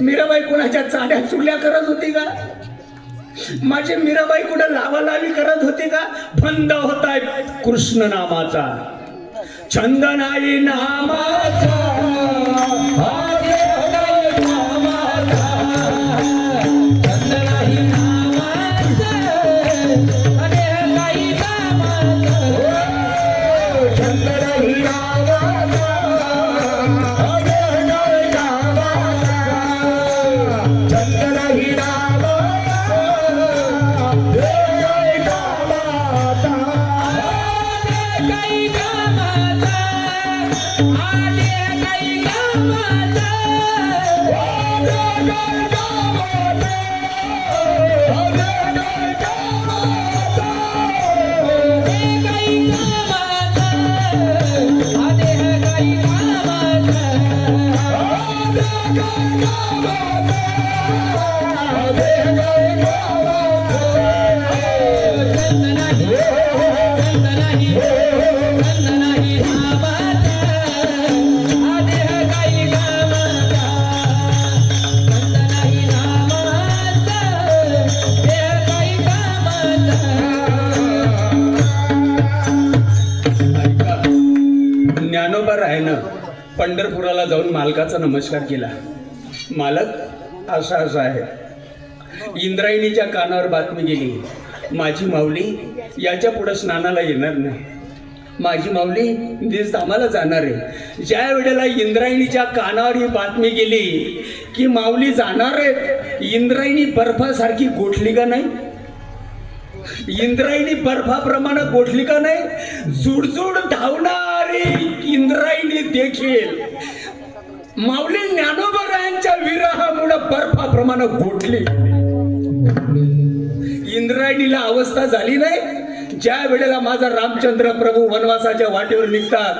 मीराबाई कोणाच्या चाड्या चुल्या करत होती का? माझे मीराबाई कुठं लावालावी करत होते का? फंद होताय कृष्ण नामाचा, छंद नाही नामाचा, छंद नाही नामाचा, अरे काही कामाचा. छंद नाही गावाचा, अरे नाही गावाचा, छंद नाही गावाचा, हे नाही गावाचा. काही कामाचा, आले काही कामाचा. ज्ञानोबा रायनं पंढरपुराला जाऊन मालकाचा नमस्कार केला. मालक, असा आहे. इंद्रायणीच्या कानावर बातमी गेली, माझी माऊली याच्या पुढे स्नानाला येणार नाही. माझी माऊली देशधामाला जाणार आहे. ज्या वेळेला इंद्रायणीच्या कानावर ही बातमी गेली की माऊली जाणार आहे, इंद्रायणी बर्फासारखी गोठली का नाही? इंद्रायणी बर्फाप्रमाणे गोठली का नाही? जुडजुड धावणारी इंद्रायणी देखील माऊली ज्ञानोबरायांच्या विरहामुळे बर्फाप्रमाणे गोठली. इंद्रायणीला अवस्था झाली नाही. ज्या वेळेला माझा रामचंद्र प्रभू वनवासाच्या वाटेवर निघतात,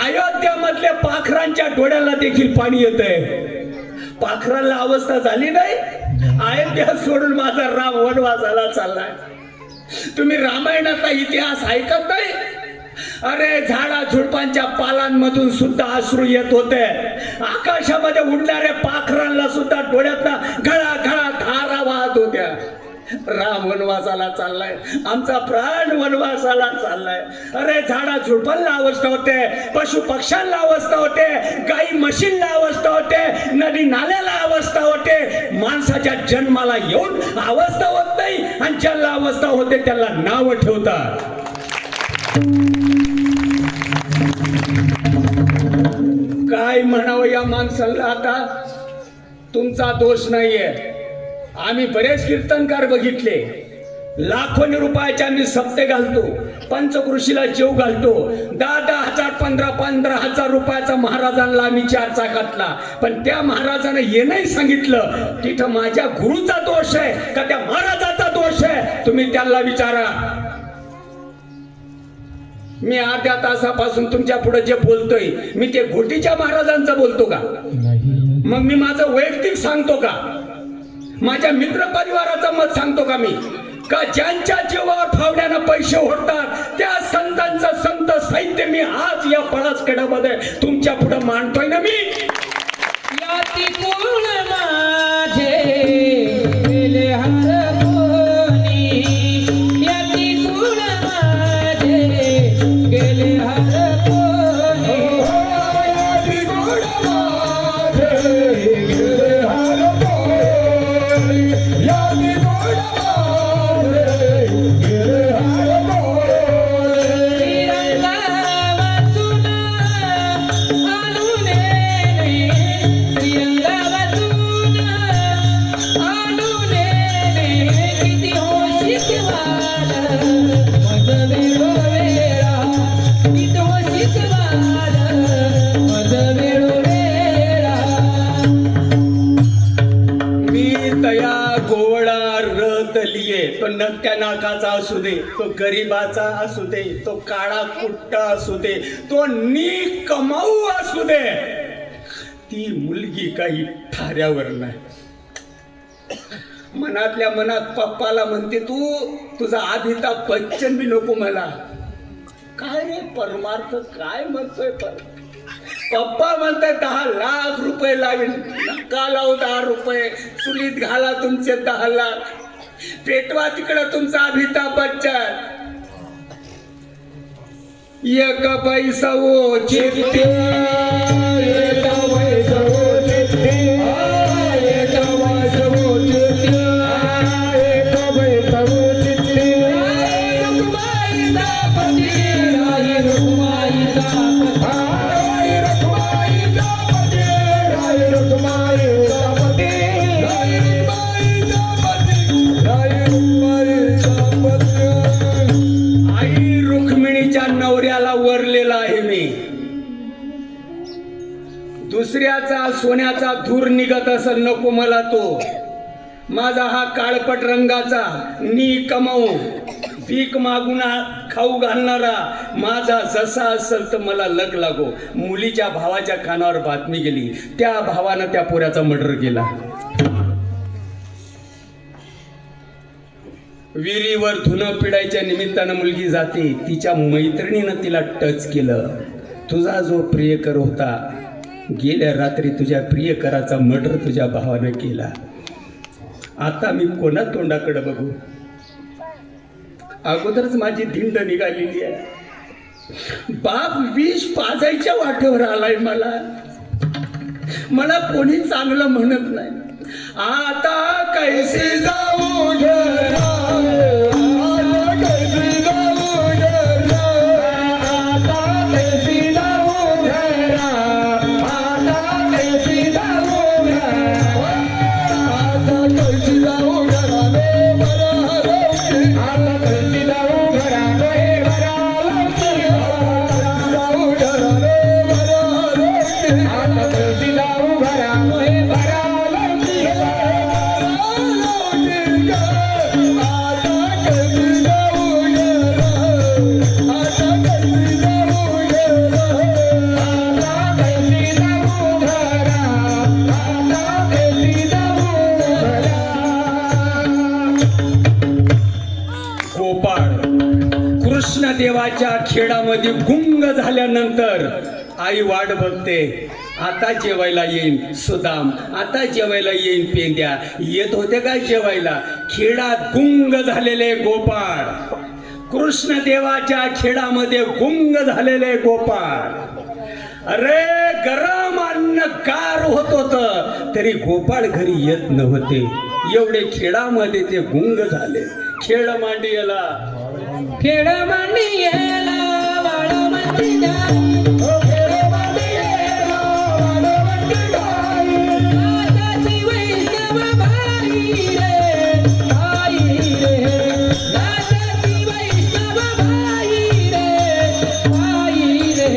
अयोध्यामधल्या पाखरांच्या डोळ्याला देखील पाणी येतंय. पाखराला अवस्था झाली नाही. अयोध्या सोडून माझा राम वनवासाला चाललाय. तुम्ही रामायणाचा इतिहास ऐकत नाही? अरे झाडा झुडपांच्या पालांमधून सुद्धा अश्रू येत होते. आकाशामध्ये उडणाऱ्या पाखरांना सुद्धा डोळ्यातला घळा घळा धारा वाहत होत्या. राम वनवासाला चाललाय, आमचा प्राण वनवासाला चाललाय. अरे झाडा झुडपांना अवस्था होते, पशु पक्ष्यांना अवस्था होते, गाई म्हशींना अवस्था होते, नदी नाल्याला अवस्था होते. माणसाच्या जन्माला येऊन अवस्था होत नाही आणि ज्याला अवस्था होते त्याला नाव ठेवतात. काय म्हणावं या माणसाला आता? तुमचा दोष नाहीये. आम्ही बरेच कीर्तनकार बघितले, लाखोनी रुपयाचे आम्ही सप्ते घालतो, पंचकृषीला जेव घालतो, 10,000 15,000 रुपयाचा महाराजांना आम्ही 4 चाकातला. पण त्या महाराजाने हे नाही सांगितलं तिथं माझ्या गुरुचा दोष आहे का त्या महाराजाचा दोष आहे? तुम्ही त्याला विचारा. मी अर्ध्या तासापासून तुमच्या पुढे जे बोलतोय मी ते घोटीच्या महाराजांचं बोलतो का? मग मी माझं वैयक्तिक सांगतो का? माझ्या मित्र परिवाराचं मत सांगतो का मी? का ज्यांच्या जीवावर फावड्यानं पैसे ओढतात त्या संतांचं संत साहित्य मी आज या पळसखेड्यामध्ये तुमच्या पुढे मांडतोय ना मी. याती कोण माझे गेले हर कोणी, याती कोण माझे गेले हर कोणी. याती कोण माझे गेले हर कोणी, याती कोण माझे गेले हर कोणी. तिरंगा वाचून आणून येणे, तिरंगा वाचून आणून येणे. किती होशीत वाल मज वेळो वेळा, किती होशीत वाल मज वेळो वेळा. मी तया गोवळा रतलिये, तो नक्या नाकाचा असू दे, तो गरीबाचा असू दे, तो काळा कुट्टा असू दे, तो नी कमाऊ असू दे, ती मुलगी काही थाऱ्यावर नाही. मनातल्या मनात पप्पाला म्हणते तू तुझा अमिताभ बच्चन बी नको मला. काय रे परमार्थ काय म्हणतोय? पप्पा म्हणताय 10 लाख रुपये लागेल. नका लावू 10 रुपये, चुलीत घाला तुमचे 10 लाख, पेटवा तिकडं तुमचा अमिताभ बच्चन. एक पैसा वो चित्ते, एक पैसा वो चित्ते, एक पैसा वो चित्ते, एक पैसा वो चित्ते. रुक्माईचा पती, राही रुक्माईचा पती. राई रुक्माईचा पती, राई रुक्माईचा पती, राई रुक्माईचा पती. आई रुक्मिणीच्या नवऱ्याला वरलेला आहे मी. दुसऱ्याचा सोन्याचा धूर निघत असं नको मला तो. माझा हा काळपट रंगाचा नी कमावू भीक मागून खाऊ घालणारा माझा जसा असेल तर मला लग लागो. मुलीच्या भावाच्या कानावर बातमी गेली, त्या भावानं त्या पोऱ्याचा मर्डर केला. विहिरीवर धुणं पिडायच्या निमित्तानं मुलगी जाते, तिच्या मैत्रिणीनं तिला टच केलं. तुझा जो प्रियकर होता गेल्या रात्री तुझ्या प्रियकराचा मर्डर तुझ्या भावानं केला. आता मी कोणा तोंडाकडे बघू? अगोदरच माझी धिंड निघालेली आहे. बाप विष पाजायच्या वाटेवर आलाय. मला कोणी चांगलं म्हणत नाही. आता कैसे जाऊ घरा देवाच्या खेळामध्ये गुंग झाल्यानंतर आई वाट बघते, आता जेवायला येईन सुदाम, आता जेवायला येईन पेंद्या. येत होते काय जेवायला? खेळात गुंग झालेले गोपाळ, कृष्ण देवाच्या खेळामध्ये गुंग झालेले गोपाळ. अरे गरम अन्न गार होत होत तरी गोपाळ घरी येत नव्हते, एवढे खेळामध्ये ते गुंग झाले. खेळ मांडियला खेळ मांडियेला वाळ मांडियाला, खेळ मांडियेला वाळ मांडियाला. नाचाची वैष्णव बाई रे, बाई रे, नाचाची वैष्णव बाई रे, बाई रे.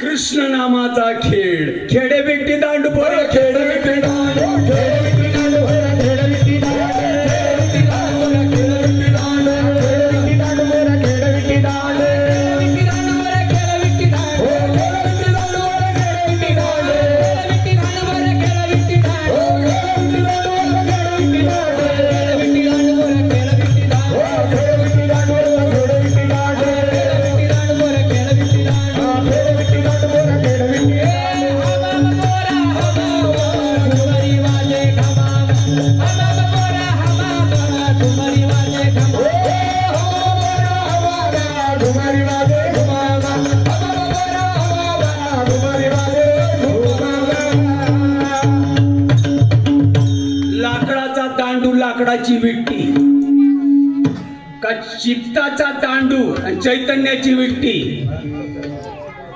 कृष्ण नामाचा खेळ, खेडे बेटी दांडू बरं, खेळ बेटी दांडू, खेळ बेटी दांडू बरं, खेळ बेटी दांडू, लाकडाची विट्टी का चित्ताचा दांडू आणि चैतन्याची विट्टी?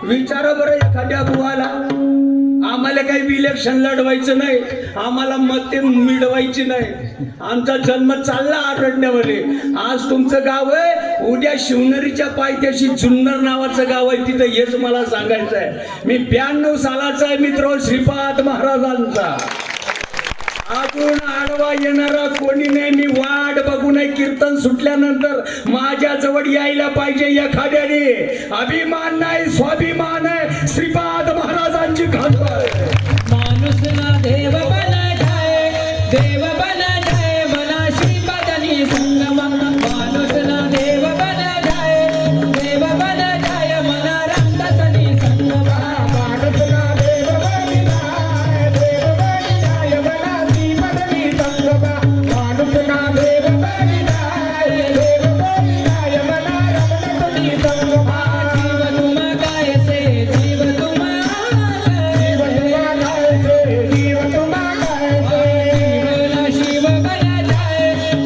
विचारा बरं एखाद्या बुवाला. आम्हाला काही इलेक्शन लढवायचं नाही, आम्हाला मते मिळवायची नाही, आमचा जन्म चालला आरण्यामध्ये. आज तुमचं गाव आहे, उद्या शिवनेरीच्या पायथ्याशी जुन्नर नावाचं गाव आहे, तिथं हेच मला सांगायचं आहे. मी 92 सालाचा आहे मित्र, श्रीपाद महाराजांचा. अजून आडवा येणारा कोणी नाही. मी वाट बघू नये, कीर्तन सुटल्यानंतर माझ्या जवळ यायला पाहिजे एखाद्याने. अभिमान नाही, स्वाभिमान आहे, श्रीपाद महाराजांची खातर. माणूस ना देव बना जाय, देव बना जाय, मला श्रीपादानी संगमा. माणूस ना देव बना जाय, देव बना जाय, मला रामदासानी संगमा. माणूस ना देव बना जाय, देव बना जाय, मला श्रीपादानी संगमा. माणूस ना देव बना जाय, देव बना जाय, मला रामदासानी संगमा. जीव तुमा गायसे, जीव तुमा शिव बना जाय,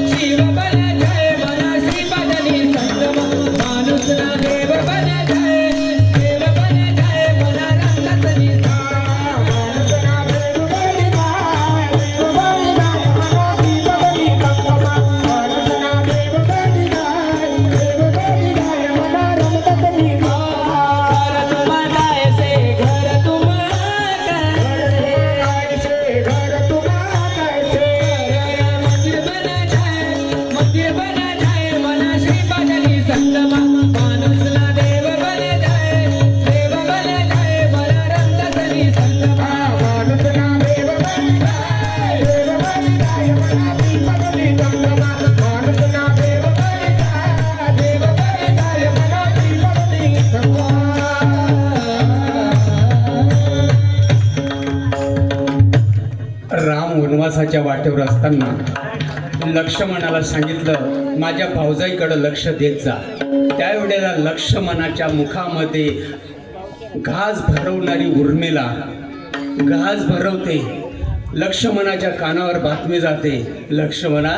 शिव बना जाय, मला श्रीपादानी संगमा. माणूस ना देव बना जाय, देव बना जाय, मला रामदासानी संगमा. माणूस ना देव बना जाय, देव बना जाय, मला श्रीपादानी संगमा. माणूस ना देव बना जाय, देव बना जाय, मला रामदासानी संगमा. घर तुमा गायसे, घर तुमा गायसे, घर तुमा गायसे. मंदिर बना जाय, मंदिर बना जाय, मला श्रीपादानी संगमा. माणूस ना देव बना जाय, देव बना जाय, मला रामदासानी संगमा. माणूस ना देव बना जाय, देव बना जाय, मला श्रीपादानी संगमा. माणूस ना देव बना जाय, देव बना जाय, मला श्रीपादानी संगमा. राम वनवासाच्या वाटेवर असताना लक्ष्मणाला सांगितलं, माझ्या भावजाईकडे लक्ष देत जा. त्यावेळेला लक्ष्मणाच्या मुखामध्ये घास भरवणारी उर्मिला घास भरवते. लक्ष्मणाच्या कानावर बातमी जाते, लक्ष्मणा,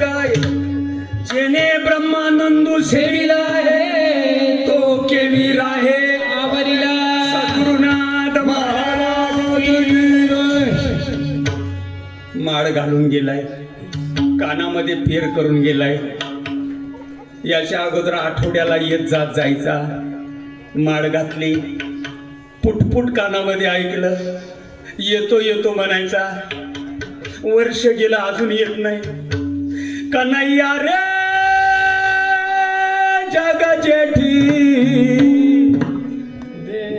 गाय जेने ब्रह्मानंदू सेविला आहे तो केवी राहे आवरिला सद्गुरुनाथ महाराज माळ घालून गेलाय, कानामध्ये फेर करून गेलाय. याच्या अगोदर आठवड्याला येत जात जायचा, माळ घातली, पुटपुट कानामध्ये ऐकलं, येतो येतो म्हणायचा. वर्ष गेलं अजून येत नाही. कन्हैया रे जग जेठी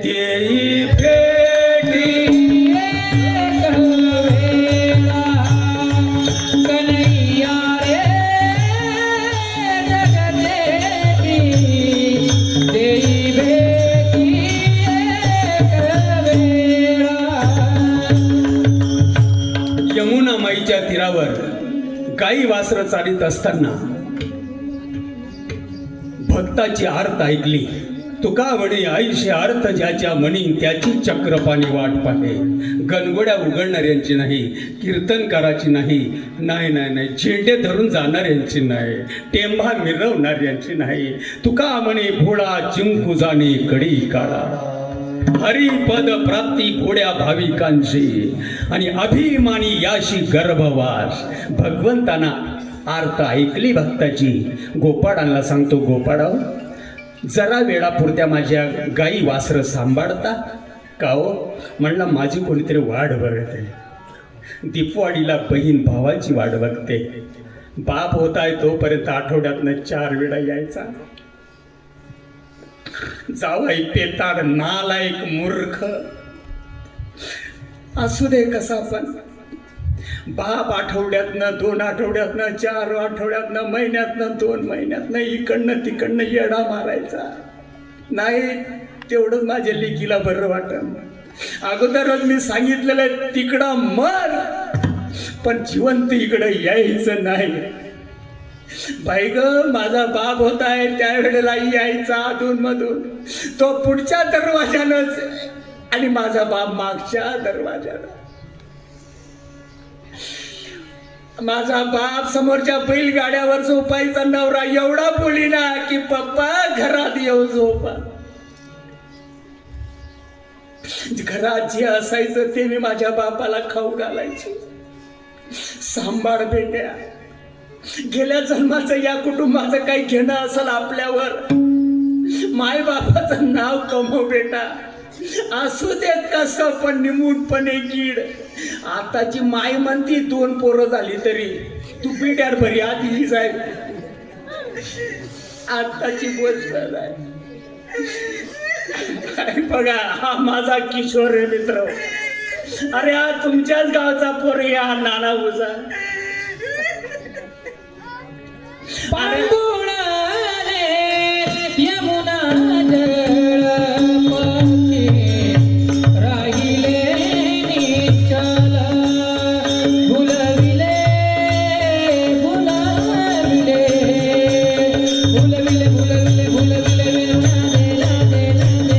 देई भेटी कन्हैया रे जगदेवी देई भेटी वेळा. यमुना माईच्या तीरावर गाई वासरं चालित असताना भक्ताची आर्त ऐकली. तुका म्हणे आईशी अर्थ ज्याच्या मनी त्याची चक्रपाणी वाट पाहे. गणगोड्या उघडणाऱ्यांची नाही, कीर्तनकाराची नाही, नाही नाही नाही, झेंडे धरून जाणाऱ्यांची नाही, टेंभा मिरवणाऱ्यांची नाही. तुका म्हणे भोळा जिंकू जाणे कडी काळा. हरिपद प्राप्ती थोड्या भाविकांची आणि अभिमानी याशी गर्भवास. भगवंताना आर्त ऐकली भक्ताची. गोपाळांना सांगतो, गोपाळाव जरा वेळापुरत्या माझ्या गाई वासरं सांभाळता का हो? म्हणलं माझी कोणीतरी वाट बघते. दीपवाडीला बहीण भावाची वाट बघते. बाप होताय तोपर्यंत आठवड्यातनं 4 वेळा यायचा. जावाई पेताड नालायक मूर्ख असू दे कसा पण. बाप आठवड्यातनं 2 आठवड्यातनं 4 आठवड्यातनं महिन्यातनं 2 महिन्यातनं इकडनं तिकडनं येडा मारायचा. नाही तेवढंच माझ्या लेकीला बरं वाटत. अगोदरच मी सांगितलेलं तिकडं मर, पण जिवंत इकडं यायचं नाही. बाई ग माझा बाप होता आहे त्यावेळेला यायचा अधूनमधून. तो पुढच्या दरवाजानंच आणि माझा बाप मागच्या दरवाजानं. माझा बाप समोरच्या बैलगाड्यावर झोपायचा नवरा एवढा बोलीना की पप्पा घरात येऊ झोपा. घरात जे असायचं ते मी माझ्या बापाला खाऊ घालायचे. सांभाळ बेट्या, गेल्या जन्माचं या कुटुंबाचं काही घेणं असेल आपल्यावर, माय बापाचं नाव कमव बेटा. असू देत कसं पण निमूटपणे कीड. आताची माय म्हणती 2 पोरं झाली तरी तू पिट्यार भरी आधी जाय. आताची गोष्ट आहे. बघा हा माझा किशोर आहे मित्र. अरे हा तुमच्याच गावचा पोर या नाना उजा. पांडुळाले यमुना जळ पक्षी राहिले निश्चल. भुलविले भुलविले भुलविले भुलविले भुलविले नादे नादे नादे.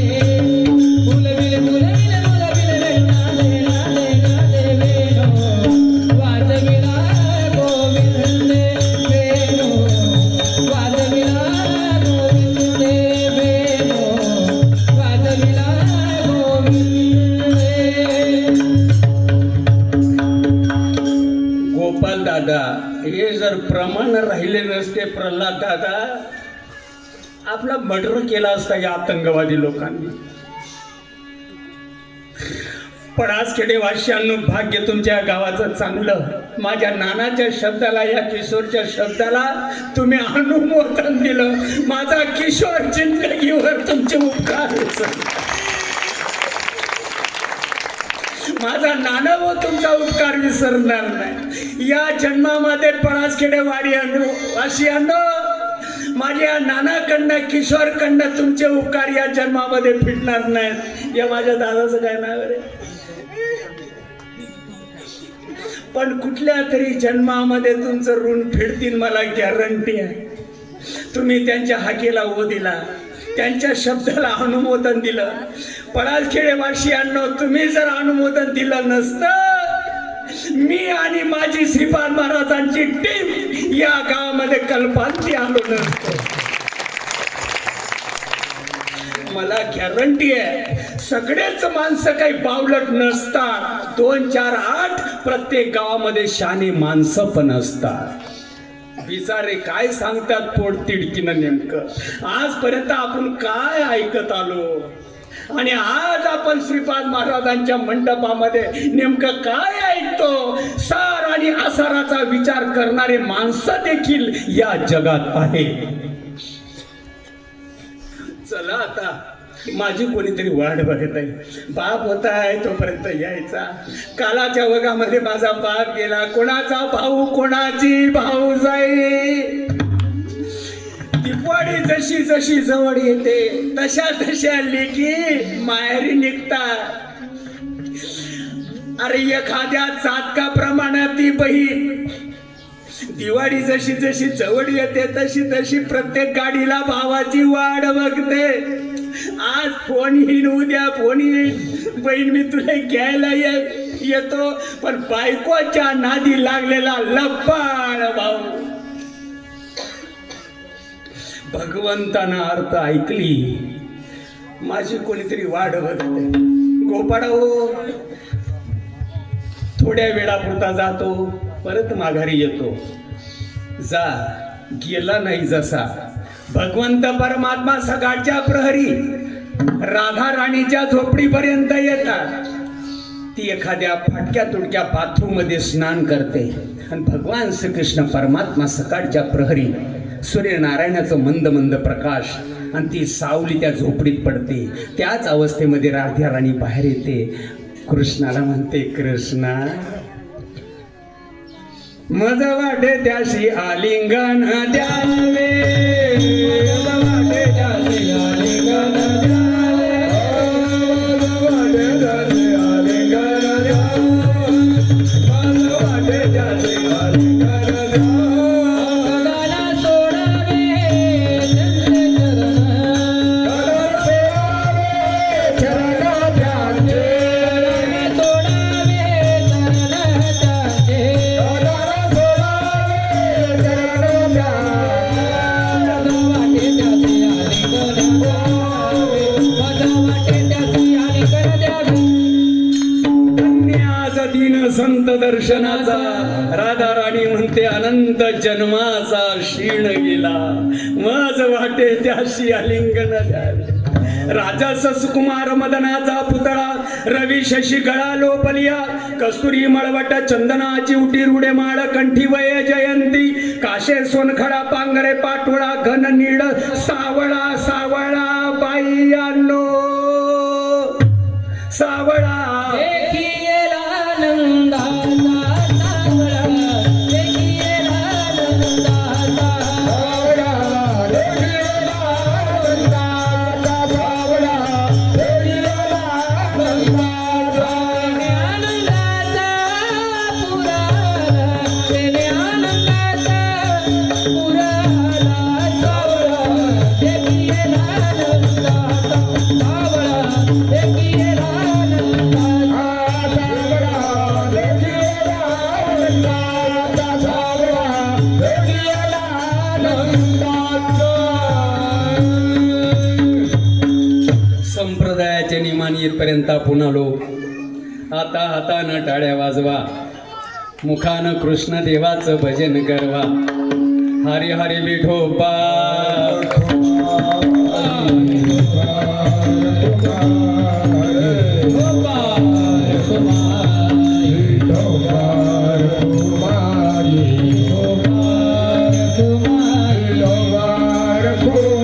भुलविले भुलविले भुलविले नादे नादे नादे वेणो वाजविला गोविंद वेणो वाजविला गोविंद वेणो वाजविला गोविंद. गोपाल दादा हे जर प्रमाण राहिले नसते, प्रल्हाद दादा आपला मर्डर केला असता या आतंकवादी लोकांनी. पण आज खेडेवासियांनो भाग्य तुमच्या गावाचं चांगलं. माझ्या नानाच्या शब्दाला, या किशोरच्या शब्दाला तुम्ही अनुमोदन दिलं. माझा किशोर जिंदगीवर तुमचे उपकार विसरला. माझा नाना व तुमचा उपकार विसरणार नाही. या जन्मामध्ये पळासखेडे वासियांनो माझ्या नानाकडनं किशोरकडनं तुमचे उपकार या जन्मामध्ये फिटणार नाहीत. या माझ्या दादाचं काय नाव आहे, पण कुठल्या तरी जन्मामध्ये तुमचं ऋण फेडतील मला गॅरंटी आहे. तुम्ही त्यांच्या हाकेला ओ दिला, त्यांच्या शब्दाला अनुमोदन दिलं. पळासखेडेवासियांनो तुम्ही जर अनुमोदन दिलं नसतं, मी आणि माझी श्रीपाद महाराजांची टीम या गावामध्ये कल्पांती आलो नसतो. मला गॅरंटी आहे सगळेच माणसं काही बावलट नसतात. 2, 4, 8 प्रत्येक गावामध्ये शाने माणसं पण असतात. बिचारे काय सांगतात पोटतिडकीनं नेमकं. आजपर्यंत आपण काय ऐकत आलो आणि आज आपण श्रीपाद महाराजांच्या मंडपामध्ये नेमकं काय ऐकतो. सार आणि आसाराचा विचार करणारे माणसं देखील या जगात आहे. चला आता माझी कोणीतरी वाट बघत आहे. बाप होता आहे तोपर्यंत यायचा. कालाच्या ओघामध्ये माझा बाप गेला. कोणाचा भाऊ कोणाची भाऊजाई. दिवाळी जशी जशी जवळ येते तशा तशा लेकी माहेरी निघतात. अरे एखाद्या चातकाप्रमाणे ती बहीण दिवाळी जशी जशी जवळ येते तशी तशी प्रत्येक गाडीला भावाची वाट बघते. आज फोन येईल उद्या फोन येईल. बहीण मी तुला घ्यायला येतो. पण बायकोच्या नादी लागलेला लपाळ भाऊ. भगवंतानं अर्थ ऐकली. माझी कोणीतरी वाट बघते. गोपाळा हो थोड्या वेळापुरता जातो परत माघारी येतो. जा गेला नाही जसा. भगवंत परमात्मा सकाळच्या प्रहरी राधा राणीच्या झोपडीपर्यंत येतात. ती एखाद्या फाटक्या तुटक्या बाथरूम मध्ये स्नान करते आणि भगवान श्रीकृष्ण परमात्मा सकाळच्या प्रहरी सूर्यनारायणाचं मंद मंद प्रकाश आणि ती सावली त्या झोपडीत पडते. त्याच अवस्थेमध्ये राधा राणी बाहेर येते. कृष्णाला म्हणते कृष्णा मज वाटे त्याशी आलिंगन द्यावे. मज वाटे त्याशी आलिंगन द्यावे. मज वाटे त्याशी आलिंगन द्यावे. मज वाटे त्याशी आलिंगन द्यावे. गगन सोडावे त्यांचे चरण. चरण सोडावे चरण त्यांचे. संत दर्शनाचा राधा राणी म्हणते अनंत जन्माचा क्षीण गेला. मज वाटे त्याशी आलिंगन द्यावे. राजा ससकुमार मदनाचा पुतळा रवी शशी गळा लोपलिया. कस्तुरी मळवट चंदनाची उटी रुडे माळ कंठी वय जयंती. काशे सोनखडा पांगरे पाटोळा घन नीळ सावळा सावळा बाईयांनो सावळा. संप्रदायाच्या नियमाने इथपर्यंत आपण आलो. आता हातानं टाळ्या वाजवा. मुखानं कृष्ण देवाचं भजन करवा. हरी हरी विठोबा. Kumar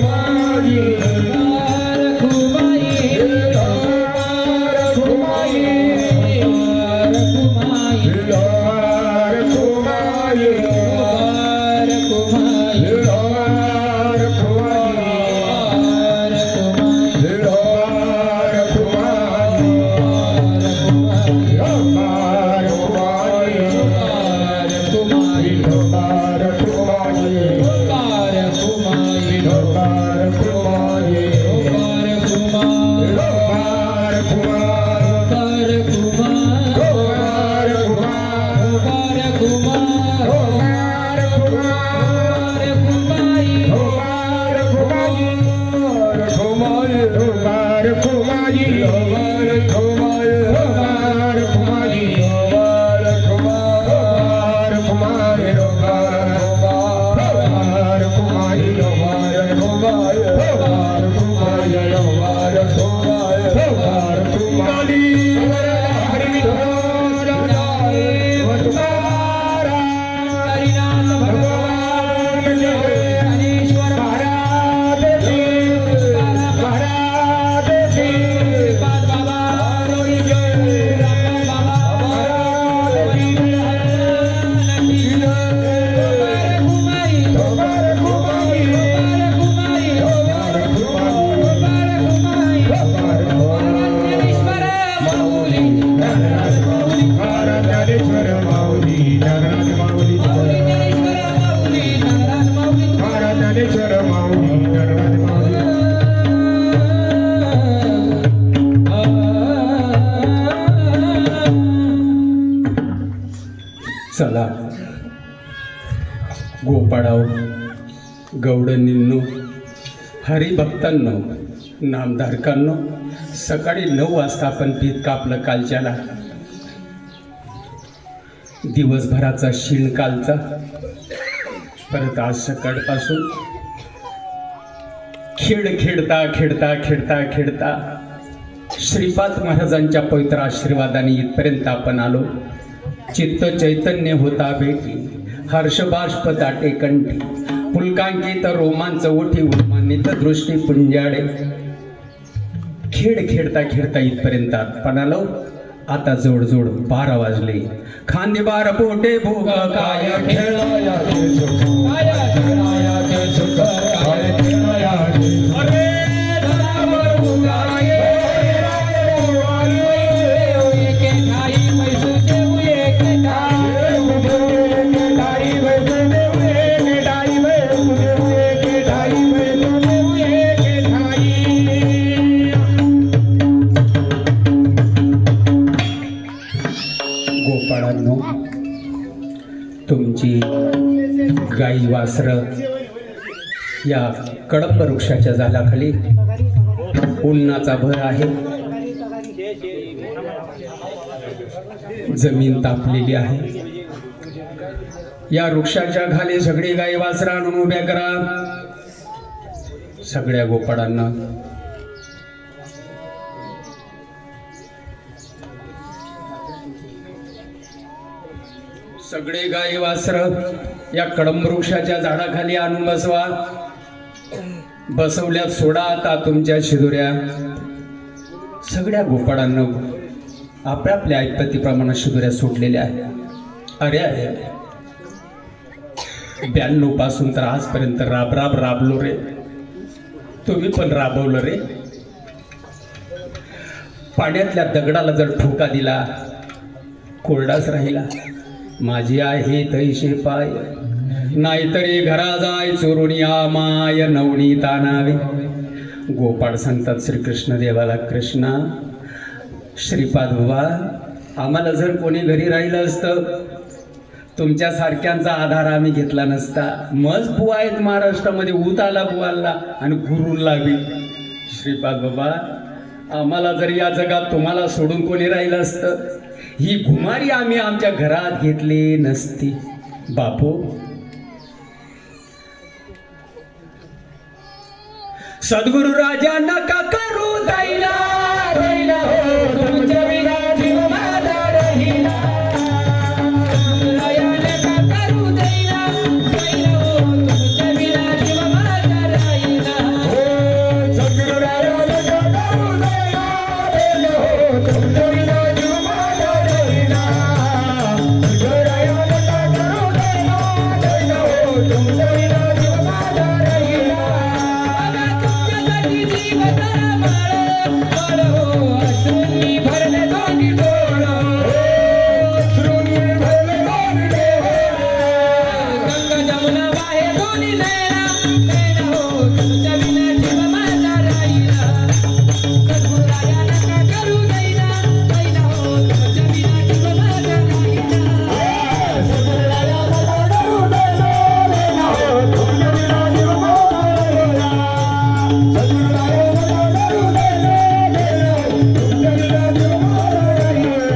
गौडणींनो, हरिभक्तांनो, नामधारकांनो, सकाळी 9 वाजता आपण पीत कापलं कालच्याला. दिवसभराचा शीण कालचा, परत आज सकाळपासून खेळता खेळता खेळता खेळता श्रीपाद महाराजांच्या पवित्र आशीर्वादाने इथपर्यंत आपण आलो. चित्त चैतन्य होता भेटी, हर्षबाष्प दाटे कंठी, पुलकांकित रोमांच ओठी, उन्मानित दृष्टी पुंजाडे. खेळता खेळता इथपर्यंत आपण आलो. आता जोड 12 वाजले. खांदे बार पोटे भोग काय खेळायाचे सुख, खेळायाचे सुख, खेळायाचे सुख. अरे धरावर उगाये, एके ठाई पैसू देऊ एके ठाई. गोपाळांनो, तुमची गाई वासरं या कडंब वृक्षाच्या झाडाखाली उन्हाचा भर आहे. जमीन तापलेली आहे. या वृक्षाच्या खाली सगळी गाई वासरं आणून उभ्या करा. सगळ्या गोपाळांना सगळे गाई वासरं या कडंब वृक्षाच्या झाडाखाली आणून बसवा. बसवल्यात सोडा आता तुमच्या शिदुऱ्या. सगळ्या गोपाळांना आपापल्या ऐपतीप्रमाणे शिदुऱ्या सोडलेल्या आहेत. अरे अरे, 92 पासून तर आजपर्यंत राब राबलो रे. तुम्ही पण राबवलं रे. पाण्यातल्या दगडाला जर ठोका दिला, कोरडाच राहिला. माझी आहे तैशे पाय, नाहीतरी घरा जाय चोरून या माय नवणी तानावे. गोपाळ सांगतात श्रीकृष्ण देवाला, कृष्णा श्रीपाद बाबा, आम्हाला जर कोणी घरी राहिलं असतं, तुमच्यासारख्यांचा आधार आम्ही घेतला नसता. मज बुवा आहेत महाराष्ट्रामध्ये, ऊत आला बुवाला आणि गुरुला बी. श्रीपाद बाबा, आम्हाला जर या जगात तुम्हाला सोडून कोणी राहिलं असतं, ही घुमारी आम्ही आमच्या घरात घेतली नसती. बापू, सद्गुरु राजा नका करू दैना, दैना हो तुमच्या विना जीव माझा राहिला. राया नका करू दैना, दैना हो तुमच्या विना जीव माझा राहिला. सद्गुरु राया नका करू दैना, दैना हो तुमच्या विना जीव माझा राहिला. सद्गुरु राया नका करू दैना, दैना हो तुमच्या विना जीव माझा राहिला. जीव तळमळ मळ हो, अश्रूंनी भरले दोन्ही डोळं. अश्रूंनी भरले दोन्ही डोळं. गंगा जमुना वाहे दोन्ही नैना, नैना हो तुमच्या विना जीव माझा राहिला. सद्गुरु राया नका करू दैना, दैना हो तुमच्या विना जीव माझा राहिला. सद्गुरु राया नका करू दैना, दैना हो तुमच्या विना जीव माझा राहिला. सद्गुरु राया नका करू दैना, दैना हो तुमच्या विना जीव माझा राहिला.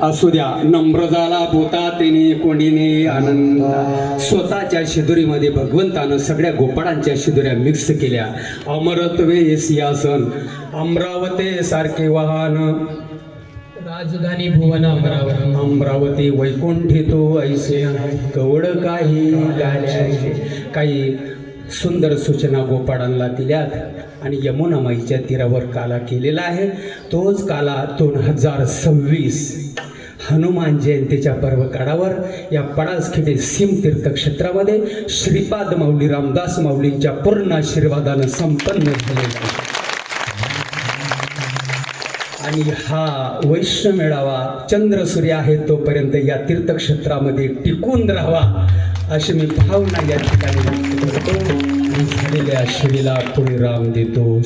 असू द्या नम्र झाला भूता तेने कोणीने आनंद. स्वतःच्या शिदुरीमध्ये भगवंतानं सगळ्या गोपाळांच्या शिदुऱ्या मिक्स केल्या. अमरत्वे सिंहासन, अमरावती सारखे वाहन, राजधानी भुवन अमरावती. अमरावती वैकुंठी तो ऐसे कवड काही गाण्याचे. काही सुंदर सूचना गोपाळांना दिल्यात आणि यमुना माईच्या तीरावर काला केलेला आहे. तोच काला 2026 हनुमान जयंतीच्या पर्वकाळावर या पडासखेडे सीमतीर्थ क्षेत्रामध्ये श्रीपाद माऊली रामदास माऊलींच्या पूर्ण आशीर्वादानं संपन्न झालेला आहे. आणि हा वैष्णव मेळावा चंद्रसूर्य आहे तोपर्यंत या तीर्थक्षेत्रामध्ये टिकून राहावा अशी मी भावना या ठिकाणी व्यक्त करतो. झालेल्या शिवीला कोळी राम देतो.